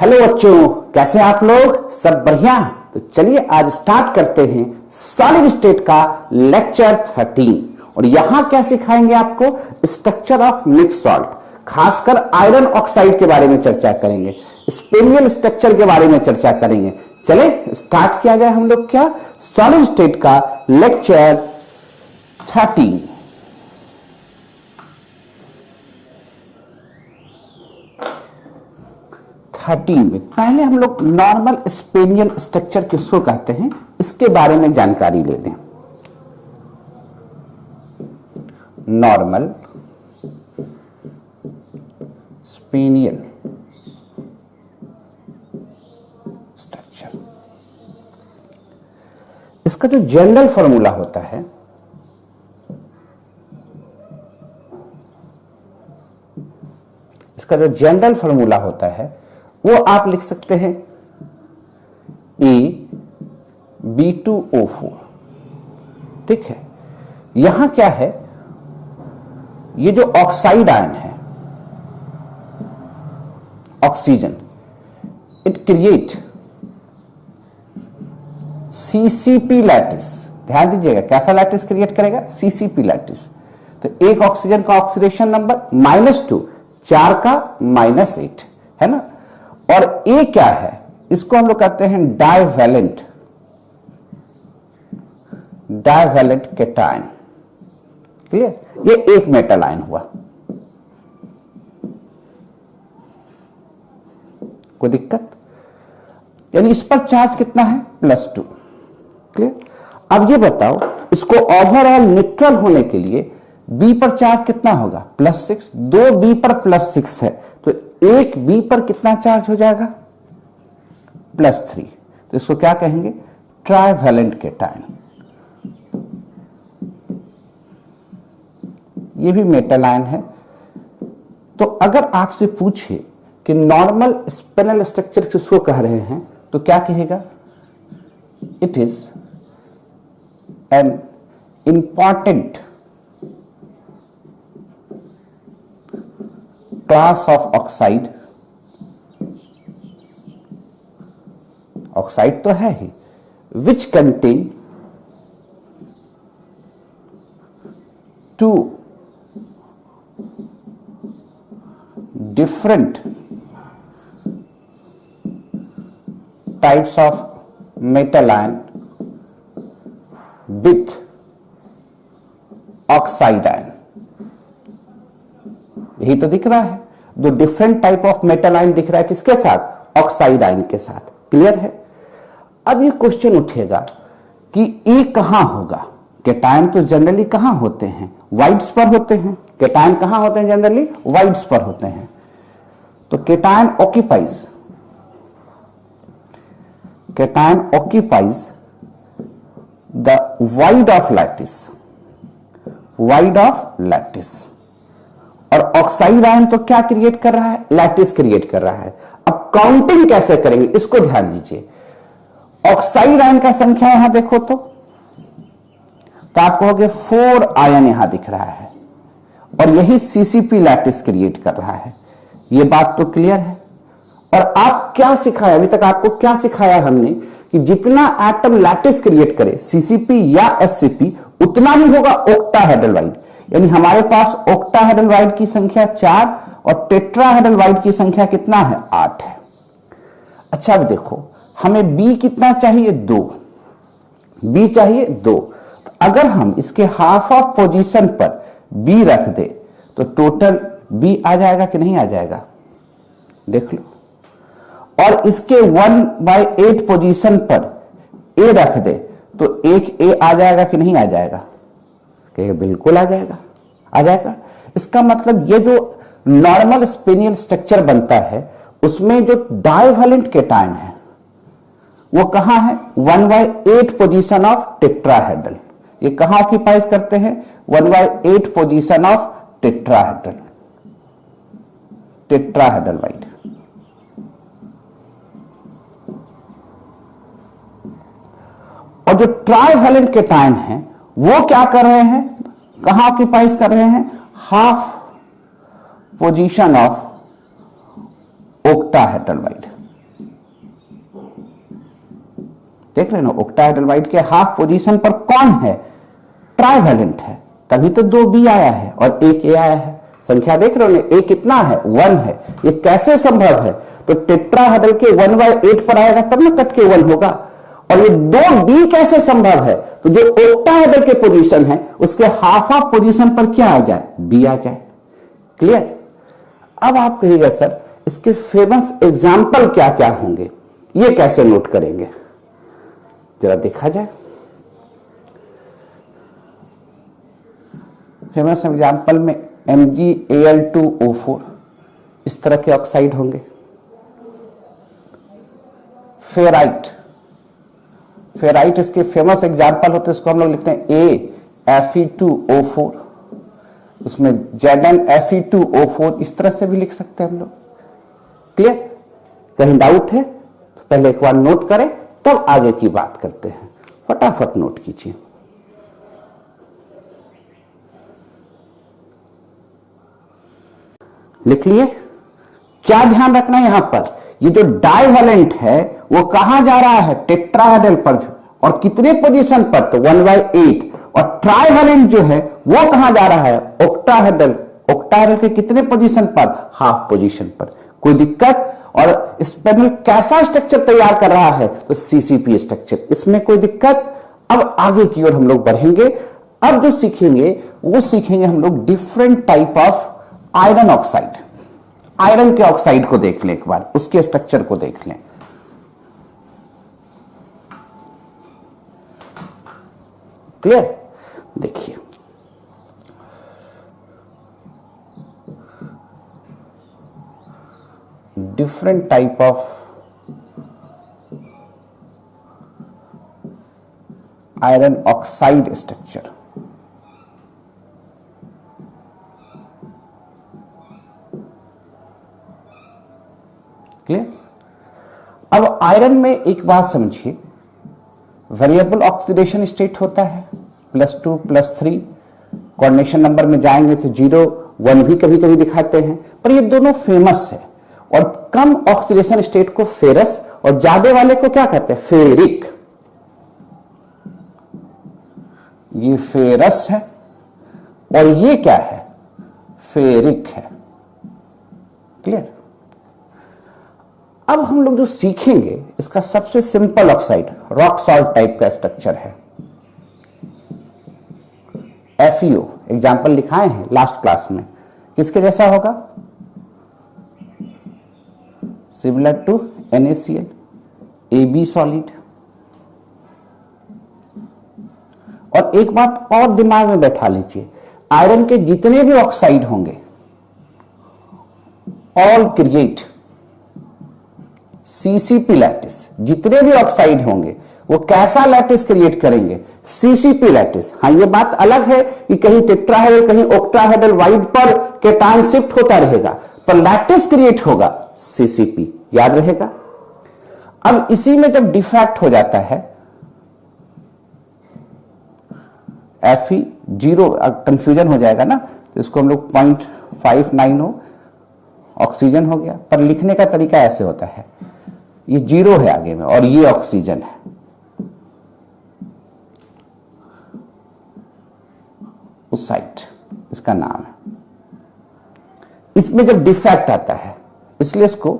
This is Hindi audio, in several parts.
हेलो बच्चों, कैसे हैं आप लोग? सब बढ़िया? तो चलिए आज स्टार्ट करते हैं सॉलिड स्टेट का लेक्चर 13। और यहां क्या सिखाएंगे आपको? स्ट्रक्चर ऑफ मिक्स सॉल्ट, खासकर आयरन ऑक्साइड के बारे में चर्चा करेंगे, स्पेनियल स्ट्रक्चर के बारे में चर्चा करेंगे। चले स्टार्ट किया जाए हम लोग क्या सॉलिड स्टेट का लेक्चर 13। में पहले हम लोग नॉर्मल स्पेनियल स्ट्रक्चर किसको कहते हैं इसके बारे में जानकारी ले लें। नॉर्मल स्पेनियल स्ट्रक्चर, इसका जो जनरल फॉर्मूला होता है वो आप लिख सकते हैं A(B2O4). ठीक है, यहां क्या है, ये जो ऑक्साइड आयन है, oxygen, it create CCP lattice. ध्यान दीजिएगा, कैसा लैटिस क्रिएट करेगा? CCP lattice. तो एक ऑक्सीजन का ऑक्सीडेशन नंबर -2, 4 का -8 है ना। और ए क्या है? इसको हम लोग कहते हैं डाइवैलेंट कैटायन। क्लियर? ये एक मेटल आयन हुआ। कोई दिक्कत? यानी इस पर चार्ज कितना है? +2। क्लियर? अब ये बताओ, इसको ओवरऑल न्यूट्रल होने के लिए बी पर चार्ज कितना होगा? +6। 2 बी पर +6 है, तो एक बी पर कितना चार्ज हो जाएगा? +3। तो इसको क्या कहेंगे? Trivalent cation. ये भी मेटल आयन है। तो अगर आपसे पूछे कि नॉर्मल स्पेनल स्ट्रक्चर किसको कह रहे हैं, तो क्या कहेगा? It is an important class of oxide. Oxide तो है ही, which contain 2 different types of metal ion with oxide ion। यही तो दिख रहा है, जो different type of metal ion दिख रहा है, किसके साथ? ऑक्साइड आयन के साथ। क्लियर है? अब ये क्वेश्चन उठेगा कि ए कहां होगा? कैटायन तो जनरली कहां होते हैं? वाइड्स पर होते हैं। कैटायन कहां होते हैं? जनरली वाइड्स पर होते हैं। तो cation occupies the wide of lattice. और ऑक्साइड आयन तो क्या क्रिएट कर रहा है? लैटिस क्रिएट कर रहा है। अब काउंटिंग कैसे करेंगे इसको ध्यान दीजिए। ऑक्साइड आयन का संख्या यहां देखो तो आप कहोगे 4 आयन यहां दिख रहा है, और यही CCP लैटिस क्रिएट कर रहा है। यह बात तो क्लियर है। और आप क्या सिखाया अभी तक? आपको क्या सिखाया हमने कि जितना एटम लैटिस क्रिएट करे CCP या SCP, उतना ही होगा ऑक्टाहेड्रल। यानी हमारे पास ऑक्टाहेड्रल की संख्या 4 और टेट्राहेड्रल की संख्या कितना है? 8 है। अच्छा अब देखो, हमें बी कितना चाहिए? 2। बी चाहिए 2। तो अगर हम इसके हाफ ऑफ पोजीशन पर बी रख दे तो टोटल बी आ जाएगा कि नहीं आ जाएगा? देख लो। और इसके 1/8 पोजीशन पर ए रख दे तो एक ए आ जाएगा कि नहीं आ जाएगा? कहेगा बिल्कुल आ जाएगा। इसका मतलब ये जो नॉर्मल स्पेनियल स्ट्रक्चर बनता है उसमें जो डाइवैलेंट कैटायन है वो कहां है? 1/8 पोजीशन ऑफ टेट्राहेड्रल। ये कहां ऑक्यूपाइज करते हैं? 1/8 पोजीशन ऑफ टेट्राहेड्रल वाइड। और जो ट्राइवैलेंट कैटायन है वो क्या कर रहे हैं? कहां ऑक्यूपाइज कर रहे हैं? Half position of octahedral wide. देख रहे हैं ना, ऑक्टाहेड्रल के हाफ पोजीशन पर कौन है, ट्राइवेलेंट है, तभी तो 2 बी आया है और 1 ए आया है। संख्या देख रहे हो, ए कितना है, 1 है। ये कैसे संभव है, तो टेट्राहेड्रल के 1/8 पर आएगा तब ना कट के 1 होगा। और ये 2 बी कैसे संभव है, तो जो ऑक्टाहेड्रल के पोजीशन है उसके हाफ हाफ पोजीशन पर क्या आ जाए, बी आ जाए। क्लियर। अब आप कहिएगा सर इसके फेमस एग्जाम्पल क्या क्या होंगे, ये कैसे नोट करेंगे, जरा देखा जाए। फेमस एग्जाम्पल में MgAl2O4 इस तरह के ऑक्साइड होंगे। फेराइट इसके फेमस एग्जाम्पल होते हैं, इसको हम लोग लिखते हैं AFe2O4, उसमें ZnFe2O4 इस तरह से भी लिख सकते हैं हम लोग। क्लियर। कहीं डाउट है तो पहले एक बार नोट करें तब आगे की बात करते हैं। फटाफट नोट कीजिए। लिख लिए। क्या ध्यान रखना है यहां पर, ये जो डाइवेलेंट है वो कहां जा रहा है, टेट्राहेड्रल पर, और कितने पोजीशन पर, तो 1/8। और ट्राइवेलेंट जो है वो कहां जा रहा है, ऑक्टाहेड्रल के कितने पोजीशन पर, हाफ पोजीशन पर। कोई दिक्कत। और इस पैनल कैसा स्ट्रक्चर तैयार कर रहा है, तो CCP स्ट्रक्चर, इसमें कोई दिक्कत। अब आगे की ओर हम लोग बढ़ेंगे। अब जो सीखेंगे वो सीखेंगे हम लोग different type of iron oxide. Iron के ऑक्साइड को देख लें एक बार, उसके स्ट्रक्चर को देख लें। क्लियर। देखिए different type of iron oxide structure. Clear. अब आयरन में एक बात समझिए, वेरिएबल ऑक्सीडेशन स्टेट होता है, +2 +3। कोऑर्डिनेशन नंबर में जाएंगे तो 0 1 भी कभी कभी दिखाते हैं, पर ये दोनों फेमस है। और कम ऑक्सीडेशन स्टेट को फेरस और ज्यादा वाले को क्या कहते हैं, फेरिक। ये फेरस है और ये क्या है, फेरिक है। क्लियर। अब हम लोग जो सीखेंगे इसका सबसे simple oxide rock salt type का स्ट्रक्चर है, FeO। एग्जाम्पल लिखाए हैं लास्ट क्लास में, किसके जैसा होगा, similar to NaCl, AB solid. और एक बात और दिमाग में बैठा लीजिए, आयरन के जितने भी ऑक्साइड होंगे ऑल क्रिएट CCP लैटिस। जितने भी ऑक्साइड होंगे वो कैसा लैटिस क्रिएट करेंगे, CCP लैटिस। हाँ, ये बात अलग है कि कहीं टेट्राहेड्रल कहीं ऑक्टाहेड्रल वाइड पर केटायन शिफ्ट होता रहेगा, पर लैटिस क्रिएट होगा CCP, याद रहेगा। अब इसी में जब डिफेक्ट हो जाता है Fe0, कंफ्यूजन हो जाएगा ना, तो इसको हम लोग 0.590 ऑक्सीजन हो गया, पर लिखने का तरीका ऐसे होता है, ये 0 है आगे में और ये ऑक्सीजन है। उस साइट इसका नाम है। इसमें जब डिफेक्ट आता है इसलिए इसको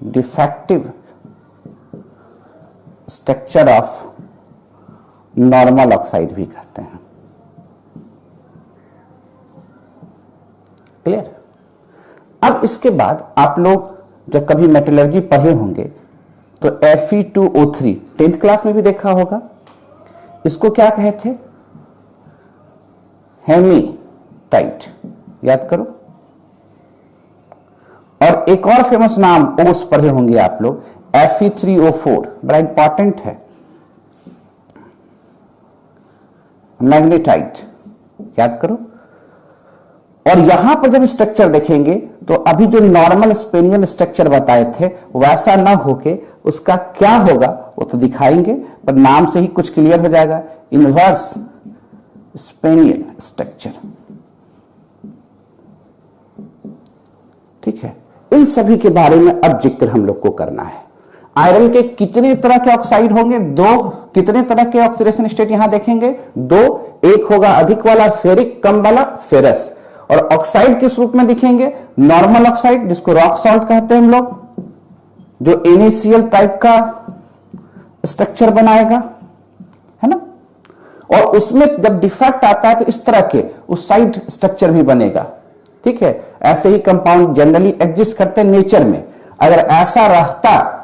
defective structure of normal oxide भी कहते हैं। क्लियर। अब इसके बाद आप लोग जब कभी मेटलर्जी पढ़े होंगे तो Fe2O3 10th क्लास में भी देखा होगा। इसको क्या कहे थे, हेमीटाइट, याद करो। और एक और फेमस नाम ओस पढ़े होंगे आप लोग, Fe3O4, बड़ा इंपॉर्टेंट है, मैग्नेटाइट, याद करो। और यहां पर जब स्ट्रक्चर देखेंगे तो अभी जो नॉर्मल स्पेनियन स्ट्रक्चर बताए थे वैसा ना होके उसका क्या होगा वो तो दिखाएंगे, पर नाम से ही कुछ क्लियर हो जाएगा, इनवर्स स्पेनियन स्ट्रक्चर। ठीक है। इन सभी के बारे में अब जिक्र हम लोग को करना है। आयरन के कितने तरह के ऑक्साइड होंगे? दो। कितने तरह के ऑक्सीडेशन स्टेट यहां देखेंगे? दो। एक होगा अधिक वाला फेरिक, कम वाला फेरस। और ऑक्साइड किस रूप में दिखेंगे? नॉर्मल ऑक्साइड, जिसको रॉक सॉल्ट कहते हैं हम लोग, जो NaCl टाइप का स्ट्रक्चर बनाएगा, है ना। और उसमें जब डिफेक्ट आता है तो इस तरह के उस साइड स्ट्रक्चर भी बनेगा, ठीक है। ऐसे ही कंपाउंड जनरली एग्जिस्ट करते हैं नेचर में। अगर ऐसा रहता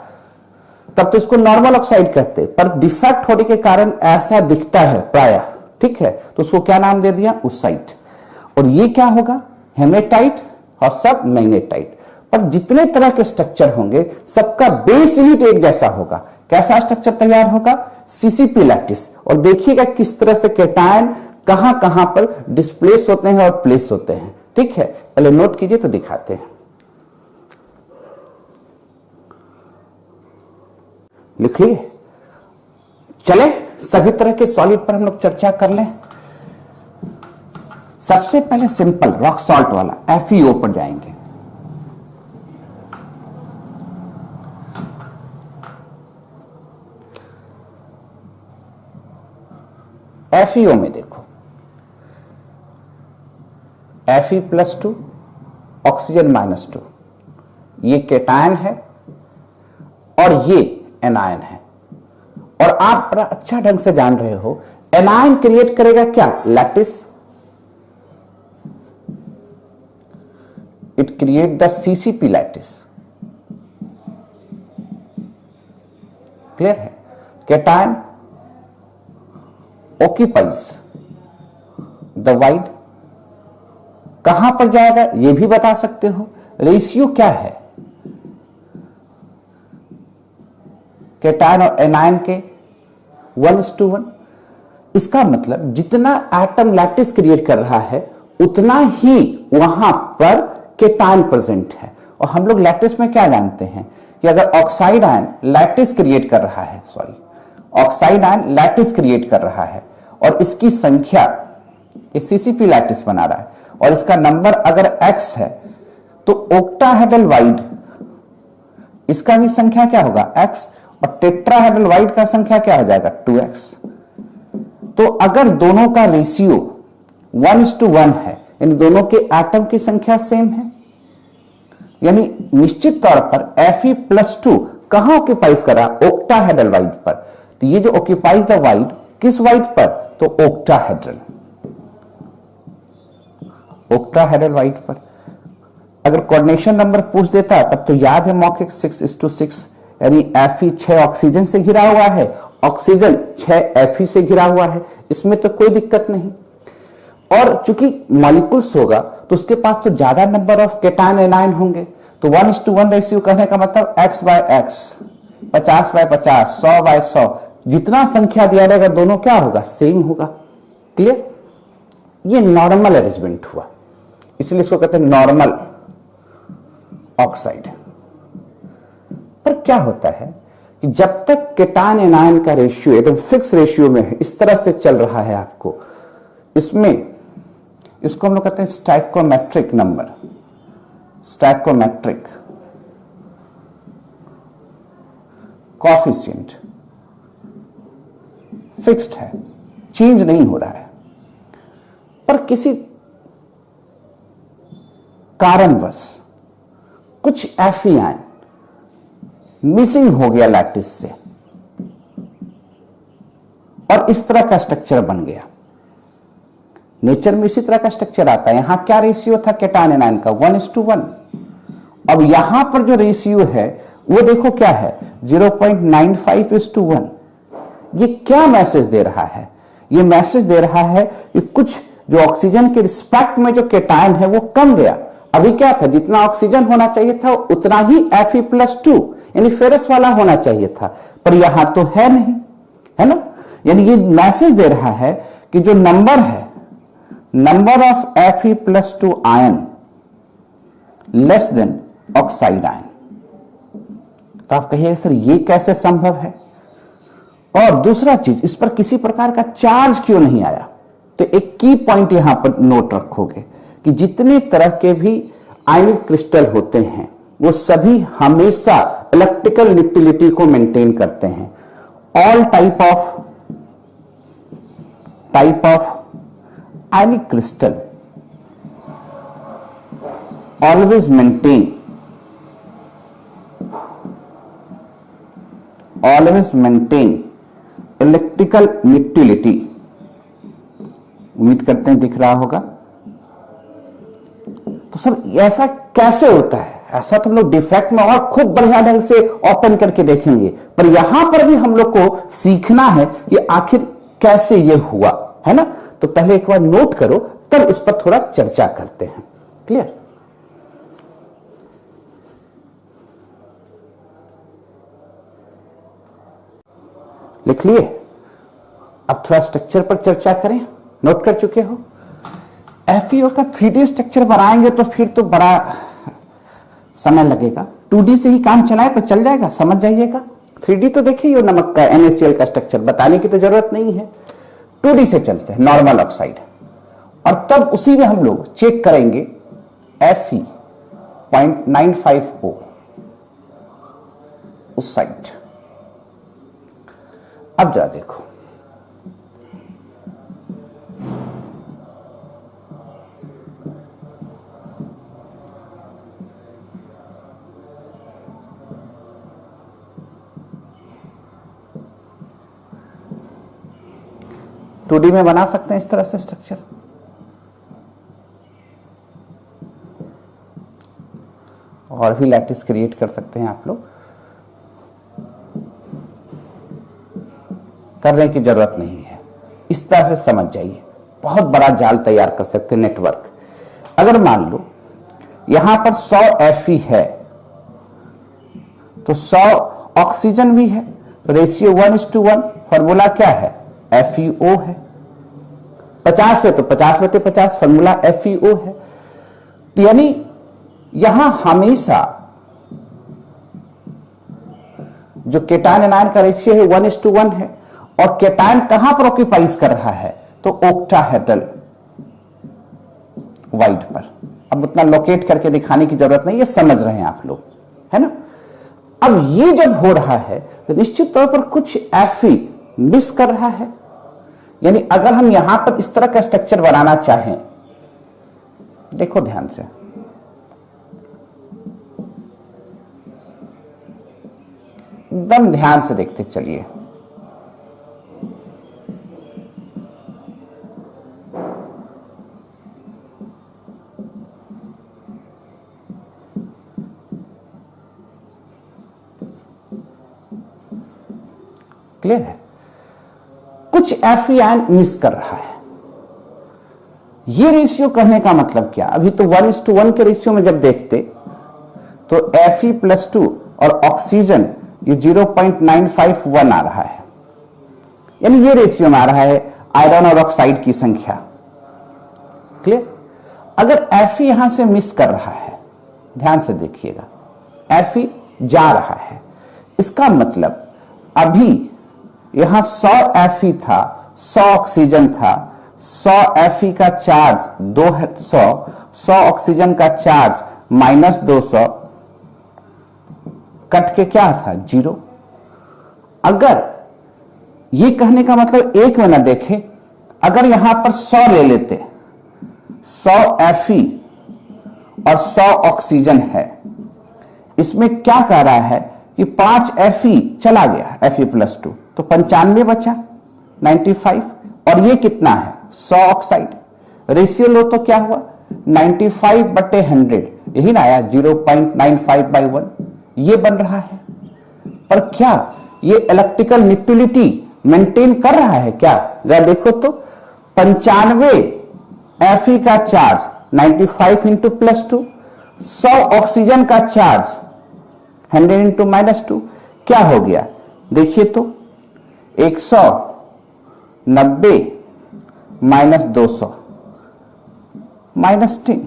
तब तो इसको नॉर्मल ऑक्साइड कहते, पर डिफेक्ट होने के कारण ऐसा दिखता है प्रायः, ठीक है, तो उसको क्या नाम दे दिया? उसाइट। और ये क्या होगा? हेमेटाइट और सब मैग्नेटाइट। पर जितने तरह के स्ट्रक्चर होंगे सबका बेस यूनिट एक जैसा होगा। कैसा स्ट्रक्चर तैयार होगा? CCP lattice. और देखिएगा किस तरह से कैटायन कहां कहां पर डिस्प्लेस होते हैं और प्लेस होते हैं, ठीक है। पहले नोट कीजिए तो दिखाते हैं। लिख लिए? चले सभी तरह के सॉलिड पर हम लोग चर्चा कर लें। सबसे पहले सिंपल रॉक सॉल्ट वाला FeO पर जाएंगे। FeO में देखो, Fe+2 ऑक्सीजन -2, ये कैटायन है और ये एनायन है। और आप बड़ा अच्छा ढंग से जान रहे हो, एनायन क्रिएट करेगा क्या? Lattice. It create the CCP lattice. Clear है? Cation occupies the void। कहां पर जाएगा ये भी बता सकते हो। रेशियो क्या है कैटायन और एनायन के? 1:1। इसका मतलब जितना एटम लैटिस क्रिएट कर रहा है उतना ही वहां पर कैटायन प्रेजेंट है। और हम लोग लैटिस में क्या जानते हैं कि अगर ऑक्साइड आयन लैटिस क्रिएट कर रहा है, ऑक्साइड आयन लैटिस क्रिएट कर रहा है और इसकी संख्या, CCP लैटिस बना रहा है और इसका नंबर अगर X है तो ओक्टाहेड्रल वाइड, इसका भी संख्या क्या होगा? X। और टेट्राहेड्रल वाइड का संख्या क्या हो जाएगा? 2X। तो अगर दोनों का रेशियो 1:1 है, इन दोनों के एटम की संख्या सेम है, यानी निश्चित तौर पर Fe+2 कहां ऑक्यूपाइज कर रहा? ओक्टाहेड्रल वाइड पर। तो ये जो ऑक्यूपाइज द वाइड, किस वाइड पर? तो ओक्टाहेड्रल, ओक्टाहेड्रल वाइड पर। अगर कोऑर्डिनेशन नंबर पूछ देता तब तो याद है मौखिक 6:6, यानी Fe 6 ऑक्सीजन से घिरा हुआ है, ऑक्सीजन 6 Fe से घिरा हुआ है, इसमें तो कोई दिक्कत नहीं। और चूंकि मॉलिक्यूल्स होगा तो उसके पास तो ज्यादा नंबर ऑफ कैटायन एनायन होंगे, तो 1:1 रेशियो कहने का मतलब X/X, 50/50, 100/100, जितना संख्या दिया रहेगा दोनों क्या होगा? सेम होगा। क्लियर? ये नॉर्मल अरेंजमेंट हुआ, इसलिए इसको कहते हैं नॉर्मल ऑक्साइड। पर क्या होता है कि जब तक कैटायन एनायन का रेशियो एकदम फिक्स रेशियो में है, इस तरह से चल रहा है आपको, इसमें इसको हम लोग कहते हैं स्टैइकोमेट्रिक नंबर, स्टैइकोमेट्रिक कोएफिशिएंट फिक्स्ड है, चेंज नहीं हो रहा है। पर किसी कारणवश कुछ Fe आयन मिसिंग हो गया लैटिस से और इस तरह का स्ट्रक्चर बन गया। नेचर में इसी तरह का स्ट्रक्चर आता है। यहां क्या रेशियो था कैटायन एनायन का? 1:1। अब यहां पर जो रेशियो है वो देखो क्या है? 0.95:1। ये क्या मैसेज दे रहा है? ये मैसेज दे रहा है कि कुछ जो ऑक्सीजन के रिस्पेक्ट में जो कैटायन है वो कम गया। अभी क्या था? जितना ऑक्सीजन होना चाहिए था उतना ही Fe+2 यानी फेरस वाला होना चाहिए था, पर यहां तो है नहीं, है ना। यानी ये मैसेज दे रहा है कि जो नंबर है, number of Fe+2 ion less than oxide ion. तो आप कहिए सर ये कैसे संभव है? और दूसरा चीज, इस पर किसी प्रकार का चार्ज क्यों नहीं आया? तो एक की पॉइंट यहां पर नोट रखोगे कि जितने तरह के भी आयनिक क्रिस्टल होते हैं वो सभी हमेशा इलेक्ट्रिकल न्यूट्रलिटी को मेंटेन करते हैं। All type of ionic crystal always maintain electrical neutrality. उम्मीद करते हैं दिख रहा होगा। तो सर ऐसा कैसे होता है? ऐसा तो हम लोग डिफेक्ट में और खूब बढ़िया ढंग से ओपन करके देखेंगे, पर यहां पर भी हम लोग को सीखना है कि आखिर कैसे ये हुआ, है ना। तो पहले एक बार नोट करो, तब इस पर थोड़ा चर्चा करते हैं। क्लियर? लिख लिए? अब थोड़ा स्ट्रक्चर पर चर्चा करें। नोट कर चुके हो? एफईओ का 3D स्ट्रक्चर बनाएंगे तो फिर तो बड़ा समय लगेगा। 2D से ही काम चलाए तो चल जाएगा, समझ जाइएगा। 3D तो देखिए, नमक का NaCl का स्ट्रक्चर बताने की तो जरूरत नहीं है। 2D से चलते हैं, नॉर्मल ऑक्साइड, और तब उसी में हम लोग चेक करेंगे Fe.950 उस साइड। अब जरा देखो, टू डी में बना सकते हैं इस तरह से स्ट्रक्चर। और भी लैटिस क्रिएट कर सकते हैं आप लोग, करने की जरूरत नहीं है। इस तरह से समझ जाइए, बहुत बड़ा जाल तैयार कर सकते हैं, नेटवर्क। अगर मान लो यहां पर 100 Fe है तो 100 ऑक्सीजन भी है, तो रेशियो 1:1। फॉर्मूला क्या है? FeO है। 50 है तो 50/50 फॉर्मूला FeO है। यानी यहां हमेशा जो केटायन एनायन का रेशियो है 1:1 है, और केटायन कहां पर ऑक्यूपाइज कर रहा है? तो ओक्टाहेड्रल वाइड पर। अब उतना लोकेट करके दिखाने की जरूरत नहीं, ये समझ रहे हैं आप लोग, है ना। अब ये जब हो रहा है तो निश्चित तौर पर कुछ Fe मिस कर रहा है। यानी अगर हम यहां पर इस तरह का स्ट्रक्चर बनाना चाहें, देखो ध्यान से, एकदम ध्यान से देखते चलिए। क्लियर है? कुछ Fe आयन मिस कर रहा है। ये रेशियो कहने का मतलब क्या? अभी तो 1:1 के रेशियो में जब देखते तो Fe+2 और ऑक्सीजन ये 0.951 आ रहा है, यानी ये रेशियो में आ रहा है आयरन और ऑक्साइड की संख्या। क्लियर? अगर Fe यहां से मिस कर रहा है, ध्यान से देखिएगा, Fe जा रहा है, इसका मतलब अभी यहां 100 Fe था, 100 ऑक्सीजन था, 100 Fe का चार्ज 200, 100 ऑक्सीजन का चार्ज -200, कट के क्या था? 0। अगर ये कहने का मतलब एक में ना देखे, अगर यहां पर 100 ले लेते, 100 Fe और 100 ऑक्सीजन है, इसमें क्या कह रहा है कि 5 Fe चला गया, Fe+2, तो 95 बचा, 95। और ये कितना है? 100 ऑक्साइड। रेशियो लो तो क्या हुआ? 95/100, यही ना आया, 0.95/1, ये बन रहा है। पर क्या ये इलेक्ट्रिकल न्यूट्रलिटी मेंटेन कर रहा है क्या? जरा देखो तो, 95 Fe का चार्ज 95 × +2, 100 ऑक्सीजन का चार्ज 100 × -2, क्या हो गया? देखिए तो 190 -200 -10।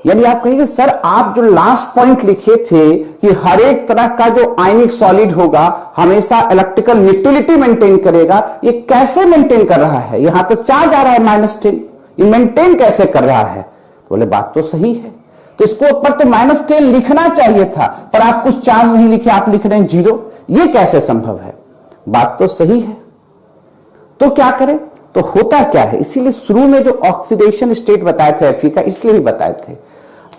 यानी आप कहिए सर, आप जो लास्ट पॉइंट लिखे थे कि हर एक तरह का जो आयनिक सॉलिड होगा हमेशा इलेक्ट्रिकल न्यूट्रलिटी मेंटेन करेगा, ये कैसे मेंटेन कर रहा है? यहां तो चार्ज आ रहा है -10, ये मेंटेन कैसे कर रहा है? तो बोले बात तो सही है। तो इसको ऊपर तो -10 लिखना चाहिए था, पर आप कुछ चार्ज नहीं लिखे, आप लिख रहे हैं 0। ये कैसे संभव है? बात तो सही है। तो क्या करें? तो होता क्या है, इसीलिए शुरू में जो ऑक्सीडेशन स्टेट बताए थे Fe का, इसलिए ही बताए थे।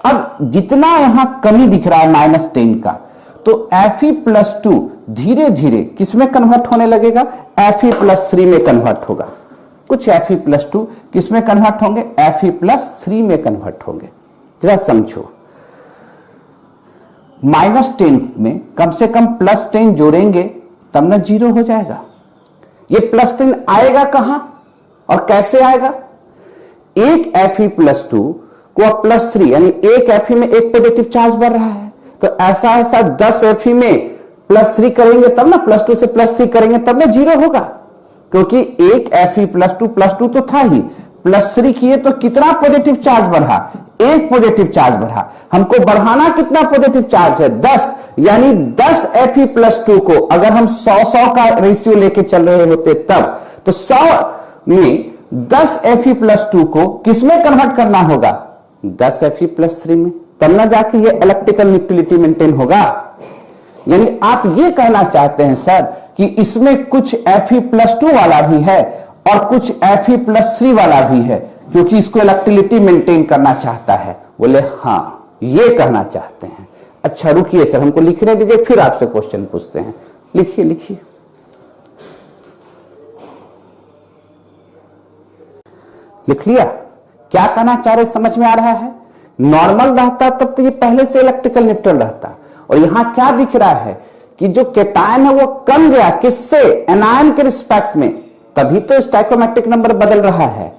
अब जितना यहां कमी दिख रहा है -10 का, तो Fe+2 धीरे धीरे किसमें कन्वर्ट होने लगेगा? Fe+3 में कन्वर्ट होगा। कुछ Fe+2 किसमें कन्वर्ट होंगे? Fe+3 में कन्वर्ट होंगे। जरा समझो, -10 में कम से कम +10 जोड़ेंगे तब ना 0 हो जाएगा। ये +10 आएगा कहां और कैसे आएगा? एक Fe+2 को अब +3, यानी एक Fe में एक पॉजिटिव चार्ज बढ़ रहा है, तो ऐसा ऐसा 10 Fe में +3 करेंगे तब ना, +2 से +3 करेंगे तब ना 0 होगा, क्योंकि एक Fe+2 तो था ही, +3 किए तो कितना पॉजिटिव चार्ज बढ़ा? एक पॉजिटिव चार्ज बढ़ा। हमको बढ़ाना कितना पॉजिटिव चार्ज है? 10, यानी 10 Fe+2 को अगर हम 100-100 का रेशियो लेके चल रहे होते तब, तो 100 में 10 Fe+2 को किसमें कन्वर्ट करना होगा? 10 Fe+3 में, तब ना जाके ये इलेक्ट्रिकल न्यूट्रलिटी मेंटेन होगा। यानी आप ये कहना चाहते हैं सर कि इसमें कुछ Fe+2 वाला भी है और कुछ Fe+3 वाला भी है, क्योंकि इसको इलेक्ट्रिलिटी मेंटेन करना चाहता है। बोले हाँ, ये कहना चाहते हैं। अच्छा रुकिए सर, हमको लिखने दीजिए, फिर आपसे क्वेश्चन पूछते हैं। लिखिए लिखिए। लिख लिया? क्या कहना चाह रहे, समझ में आ रहा है? नॉर्मल रहता तब तो ये पहले से इलेक्ट्रिकल न्यूट्रल रहता, और यहां क्या दिख रहा है कि जो केटायन है वो कम गया, किससे? एनायन के रिस्पेक्ट में, तभी तो स्टोइकोमेट्रिक नंबर बदल रहा है।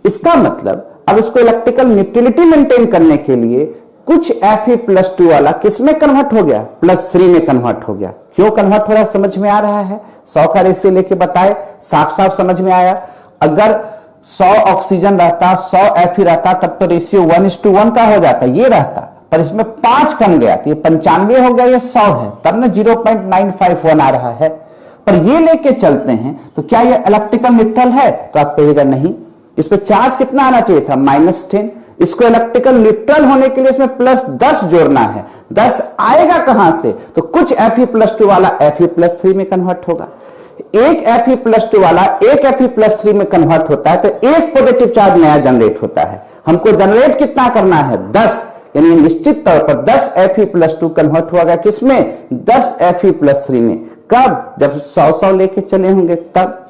इसका मतलब अब इसको इलेक्ट्रिकल न्यूट्रलिटी मेंटेन करने के लिए कुछ Fe+2 वाला किसमें कन्वर्ट हो गया? +3 में कन्वर्ट हो गया। क्यों कन्वर्ट हो रहा है समझ में आ रहा है? 100 का रेशियो लेके बताए, साफ साफ समझ में आया। अगर 100 ऑक्सीजन रहता, 100 Fe रहता, तब तो रेशियो 1:1 का हो जाता, ये रहता, पर इसमें 5 कम गया, तो ये 95 हो गया, ये 100 है, तब ना 0.951 आ रहा है। पर ये लेके चलते हैं तो क्या ये इलेक्ट्रिकल न्यूट्रल है? तो आप कहिएगा नहीं। इस पे चार्ज कितना आना चाहिए था? -10। इसको इलेक्ट्रिकल न्यूट्रल होने के लिए इसमें +10 जोड़ना है। 10 आएगा कहां से? तो कुछ Fe+2 वाला Fe+3 में कन्वर्ट होगा। एक Fe+2 वाला एक Fe+3 में कन्वर्ट होता है, तो एक पॉजिटिव चार्ज नया जनरेट होता है। हमको जनरेट कितना करना है? 10, यानी निश्चित तौर पर 10 Fe+2 कन्वर्ट होगा किसमें? 10 Fe+3 में। कब? जब 100-100 लेके चले होंगे तब।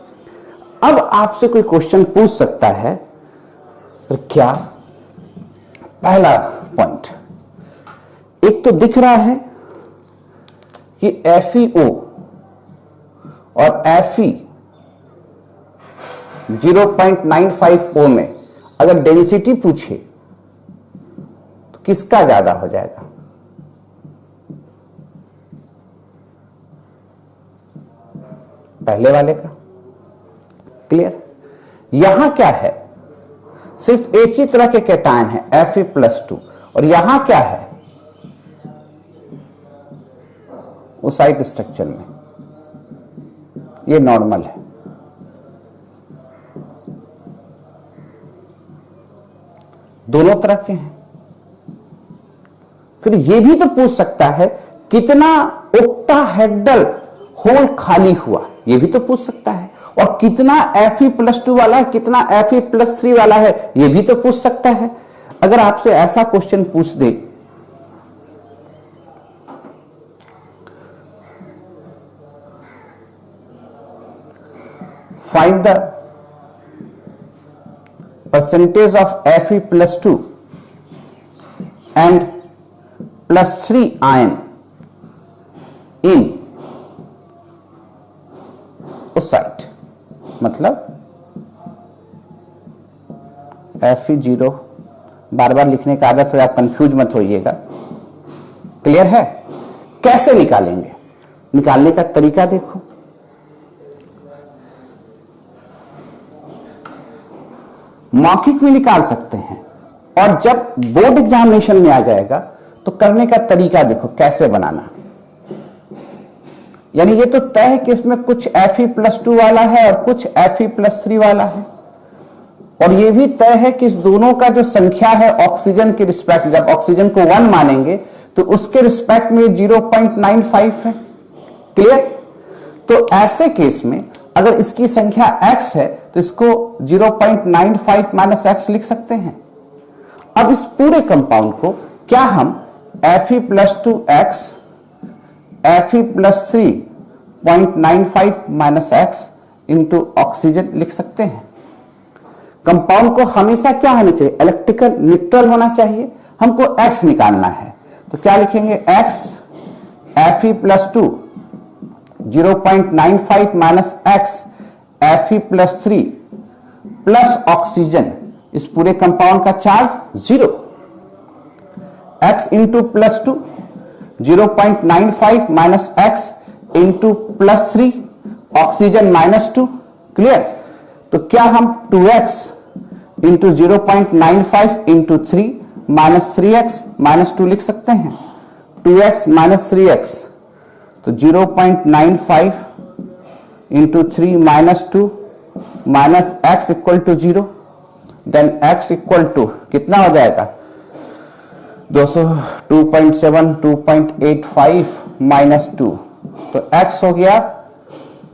अब आपसे कोई क्वेश्चन पूछ सकता है, सर क्या? पहला पॉइंट, एक तो दिख रहा है कि FeO और Fe 0.95O में अगर डेंसिटी पूछे तो किसका ज्यादा हो जाएगा? पहले वाले का। क्लियर? यहां क्या है? सिर्फ एक ही तरह के कैटायन है Fe+2, और यहां क्या है? ओसाइट स्ट्रक्चर में ये नॉर्मल है। दोनों तरह के हैं। फिर ये भी तो पूछ सकता है कितना ओक्टाहेड्रल होल खाली हुआ, ये भी तो पूछ सकता है। और कितना Fe+2 वाला है, कितना Fe+3 वाला है, ये भी तो पूछ सकता है। अगर आपसे ऐसा क्वेश्चन पूछ दे, find the percentage of Fe+2 and +3 ion in wustite, मतलब Fe0, बार बार लिखने का आदत है, आप कंफ्यूज मत होइएगा। क्लियर है? कैसे निकालेंगे? निकालने का तरीका देखो। मौखिक भी निकाल सकते हैं, और जब बोर्ड एग्जामिनेशन में आ जाएगा तो करने का तरीका देखो कैसे बनाना। यानी ये तो तय है कि इसमें कुछ Fe+2 वाला है और कुछ Fe+3 वाला है। और ये भी तय है कि इस दोनों का जो संख्या है ऑक्सीजन के रिस्पेक्ट, जब ऑक्सीजन को 1 मानेंगे तो उसके रिस्पेक्ट में 0.95 है। क्लियर? तो ऐसे केस में अगर इसकी संख्या x है तो इसको 0.95 माइनस एक्स लिख सकते हैं। अब इस पूरे कंपाउंड को क्या हम Fe+2x Fe+3.95 minus x into oxygen लिख सकते हैं। कंपाउंड को हमेशा क्या होना चाहिए? इलेक्ट्रिकल न्यूट्रल होना चाहिए। हमको x निकालना है तो क्या लिखेंगे? x Fe+2 0.95 minus x Fe+3 plus oxygen, इस पूरे कंपाउंड का charge 0, x into +2 0.95 minus x into +3 oxygen -2। Clear? तो क्या हम 2x into 0.95 into 3 minus 3x minus 2 लिख सकते हैं? 2x माइनस 3x तो 0.95 into 3 minus 2 minus x equal to 0, then x equal to कितना हो जाएगा? 2.7 2.85 माइनस 2, तो x हो गया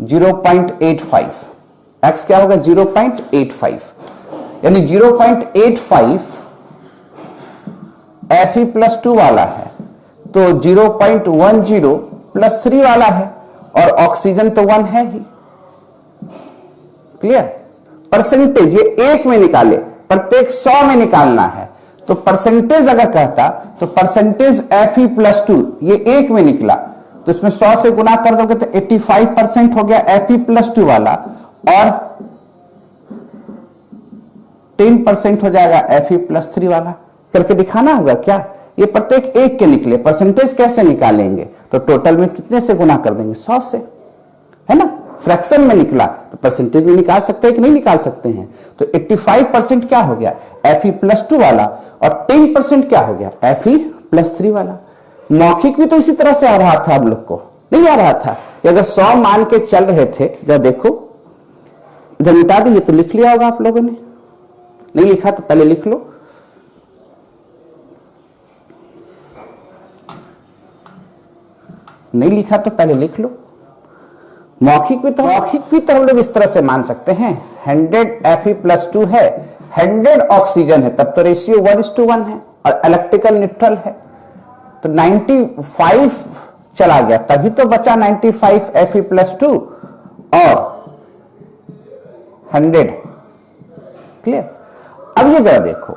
0.85। x क्या होगा? 0.85, यानी 0.85 Fe+2 वाला है तो 0.10 +3 वाला है, और ऑक्सीजन तो 1 है ही। क्लियर? परसेंटेज ये एक में निकाले, प्रत्येक 100 में निकालना है तो परसेंटेज अगर कहता तो परसेंटेज Fe+2 ये एक में निकला तो इसमें 100 से गुना कर दोगे तो 85% हो गया Fe+2 वाला, और 10% हो जाएगा Fe+3 वाला। करके दिखाना होगा क्या? ये प्रत्येक एक के निकले, परसेंटेज कैसे निकालेंगे? तो टोटल में कितने से गुना कर देंगे? 100 से, है ना? फ्रैक्शन में निकला तो परसेंटेज में निकाल सकते हैं कि नहीं निकाल सकते हैं? तो 85% क्या हो गया? Fe+2 वाला, और 10% क्या हो गया? Fe+3 वाला। मौखिक भी तो इसी तरह से आ रहा था, आप लोग को नहीं आ रहा था? अगर 100 मान के चल रहे थे, जब देखो इधर मिटा दीजिए तो लिख लिया होगा आप लोगों ने, नहीं लिखा तो पहले लिख लो। नहीं लिखा तो पहले लिख लो। मौखिक भी तो हम लोग इस तरह से मान सकते हैं, 100 Fe+2 है, 100 ऑक्सीजन है, तब तो रेशियो 1:1 है और इलेक्ट्रिकल न्यूट्रल है, तो 95 चला गया, तभी तो बचा 95 Fe+2 और 100। क्लियर? अब ये जरा देखो,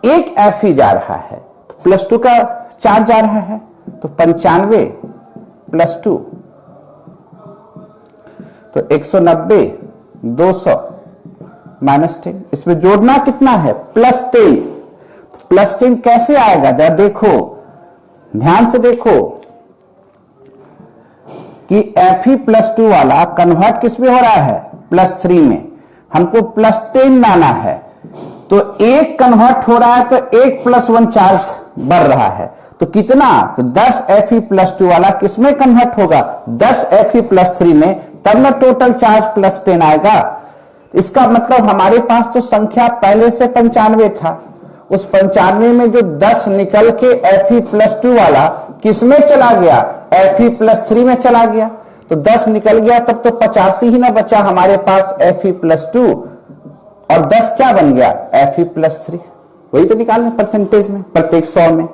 एक Fe जा रहा है तो +2 का चार्ज जा रहा है, तो 95 +2 तो 190 200 -10, इसमें जोड़ना कितना है? +10। +10 कैसे आएगा? जरा देखो, ध्यान से देखो कि Fe+2 वाला कन्वर्ट किस में हो रहा है? +3 में। हमको +10 लाना है तो एक कन्वर्ट हो रहा है तो 1 + 1 चार्ज बढ़ रहा है, तो कितना? तो 10 Fe+2 वाला किसमें कन्वर्ट होगा? 10 Fe+3 में, तब ना टोटल चार्ज +10 आएगा। इसका मतलब हमारे पास तो संख्या पहले से 95 था, उस 95 में जो 10 निकल के Fe+2 वाला किसमें चला गया? Fe+3 में चला गया, तो 10 निकल गया, तब तो 85 ही ना बचा हमारे पास Fe+2, और 10 क्या बन गया? Fe+3। वही तो निकालना परसेंटेज में, प्रत्येक 100 में।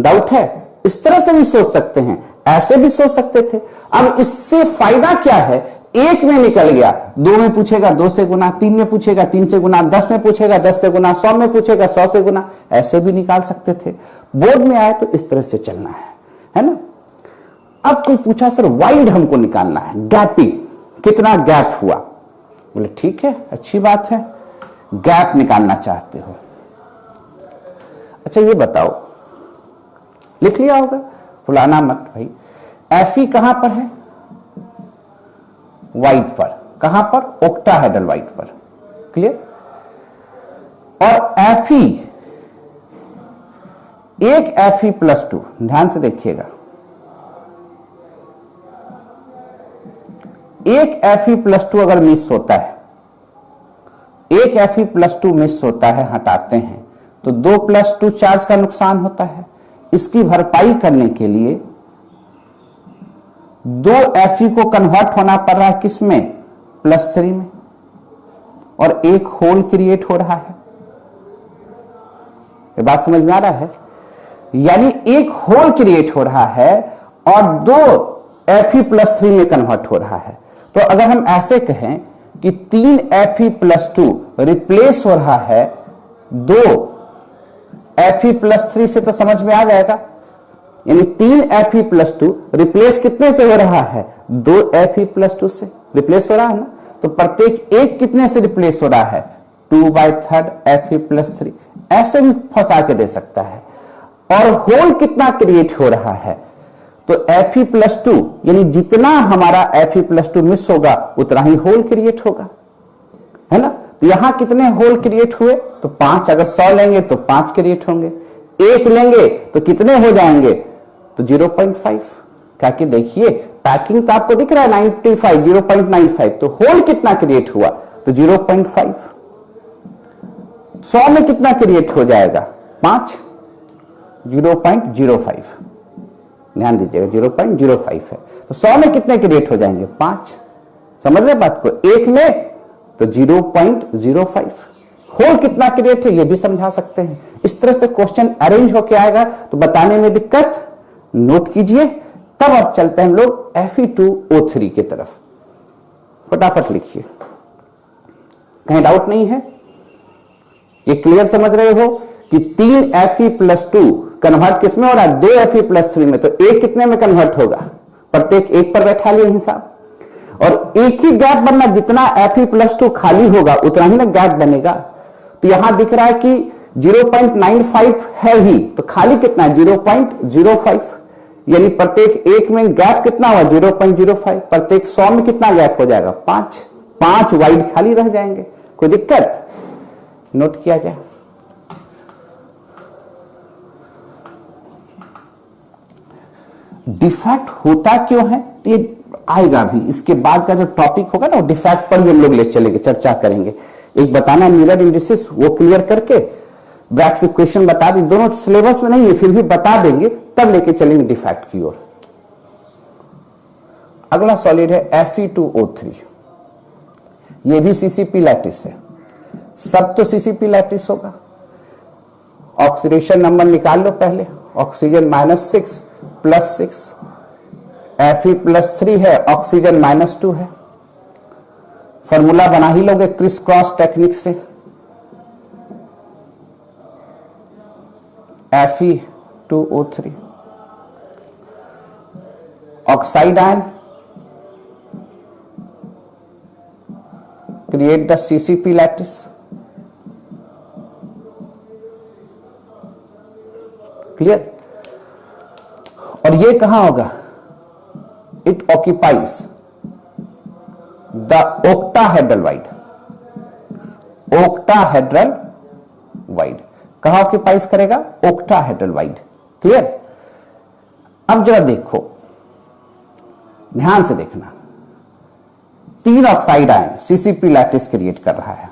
डाउट है? इस तरह से भी सोच सकते हैं, ऐसे भी सोच सकते थे। अब इससे फायदा क्या है? एक में निकल गया, 2 में पूछेगा 2 से गुना, 3 में पूछेगा 3 से गुना, 10 में पूछेगा 10 से गुना, 100 में पूछेगा 100 से गुना, ऐसे भी निकाल सकते थे। बोर्ड में आए तो इस तरह से चलना है ना? अब कोई पूछा सर वाइड हमको निकालना है, गैपिंग, कितना गैप हुआ? बोले ठीक है, अच्छी बात है, गैप निकालना चाहते हो। अच्छा ये बताओ, लिख लिया होगा, भुलाना मत भाई। Fe कहां पर है? वाइट पर। कहां पर? ओक्टाहेड्रल वाइट पर। क्लियर? और Fe, एक Fe+2, ध्यान से देखिएगा, एक Fe+2 अगर मिस होता है, एक एक Fe+2 मिस होता है, हटाते हैं, तो 2+2 चार्ज का नुकसान होता है। इसकी भरपाई करने के लिए 2 Fe को कन्वर्ट होना पड़ रहा है किसमें, +3 में, और एक होल क्रिएट हो रहा है। ये बात समझ में आ रहा है? यानी एक होल क्रिएट हो रहा है और 2 Fe+3 में कन्वर्ट हो रहा है। तो अगर हम ऐसे कहें कि 3 Fe+2 रिप्लेस हो रहा है 2 Fe+3 से, तो समझ में आ जाएगा। यानी 3 Fe+2 रिप्लेस कितने से हो रहा है, 2 Fe+2 से रिप्लेस हो रहा है ना। तो प्रत्येक एक कितने से रिप्लेस हो रहा है, 2/3 Fe+3। ऐसे भी फंसा के दे सकता है। और होल कितना क्रिएट हो रहा है, तो Fe+2 यानी जितना हमारा Fe+2 मिस होगा उतना ही होल क्रिएट होगा, है ना। तो यहां कितने होल क्रिएट हुए, तो 5। अगर 100 लेंगे तो 5 क्रिएट होंगे, 1 लेंगे तो कितने हो जाएंगे, तो 0.5। क्या कि देखिए पैकिंग तो आपको दिख रहा है 95, 0.95, तो होल कितना क्रिएट हुआ, तो 0.5। 100 में कितना क्रिएट हो जाएगा, 5, 0.05। ध्यान दीजिएगा 0.05 है, तो 100 में कितने क्रिएट हो जाएंगे, 5। समझ रहे बात को, 1 में तो 0.05। होल कितना क्रिएट है ये भी समझा सकते हैं। इस तरह से क्वेश्चन अरेंज होके आएगा, तो बताने में दिक्कत, नोट कीजिए। तब अब चलते हैं हम लोग Fe2O3 की तरफ। फटाफट लिखिए, कहीं डाउट नहीं है, ये क्लियर समझ रहे हो कि 3 Fe+2 कन्वर्ट किसमें हो रहा है, 2 Fe+3 में, तो एक कितने में कन्वर्ट होगा, प्रत्येक एक पर बैठा लिए हिसाब। और एक ही गैप बनना, जितना Fe+2 खाली होगा उतना ही ना गैप बनेगा। तो यहां दिख रहा है कि 0.95 है ही, तो खाली कितना है, 0.05। यानी प्रत्येक एक में गैप कितना हुआ, 0.05। प्रत्येक 100 में कितना गैप हो जाएगा, 5 वाइड खाली रह जाएंगे। कोई दिक्कत, नोट किया जाए। डिफेक्ट होता क्यों है, तो ये आएगा भी, इसके बाद का जो टॉपिक होगा ना, डिफेक्ट पर भी हम लोग ले चलेंगे, चर्चा करेंगे। एक बताना मिरर इंडिसेस, वो क्लियर करके ब्रैक्स इक्वेशन बता दी, दोनों सिलेबस में नहीं है फिर भी बता देंगे, तब लेके चलेंगे डिफेक्ट की ओर। अगला सॉलिड है Fe2O3, ये भी सीसीपी लैटिस है, सब तो सीसीपी लैटिस होगा। ऑक्सीडेशन नंबर निकाल लो पहले, ऑक्सीजन -6 +6, Fe+3 है, ऑक्सीजन -2 है। फॉर्मूला बना ही लोगे क्रिस क्रॉस टेक्निक से, Fe2O3 oxide ion create the CCP lattice. Clear. और ये कहां होगा, it occupies the octahedral wide, octahedral wide कहां ऑक्यूपाइज करेगा, ओक्टाहेड्रल वाइड। क्लियर। अब जरा देखो, ध्यान से देखना, 3 oxide ion CCP lattice create कर रहा है,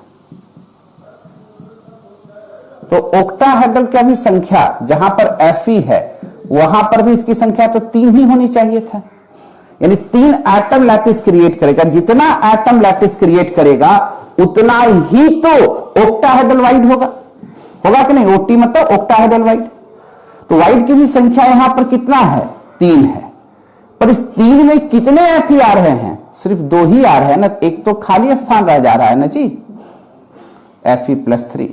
तो ओक्टाहेड्रल की भी संख्या जहां पर Fe है वहां पर भी इसकी संख्या तो 3 ही होनी चाहिए था। यानी 3 एटम लैटिस क्रिएट करेगा, जितना एटम लैटिस क्रिएट करेगा उतना ही तो ओक्टाहेड्रल वाइड होगा कि नहीं। ओटी मतलब ओक्टाहेड्रल वाइड, तो वाइड की भी संख्या यहां पर कितना है, 3 है। पर इस 3 में कितने Fe आ रहे हैं, सिर्फ 2 ही आ रहे हैं ना, एक तो खाली स्थान रह जा रहा है ना जी, Fe+3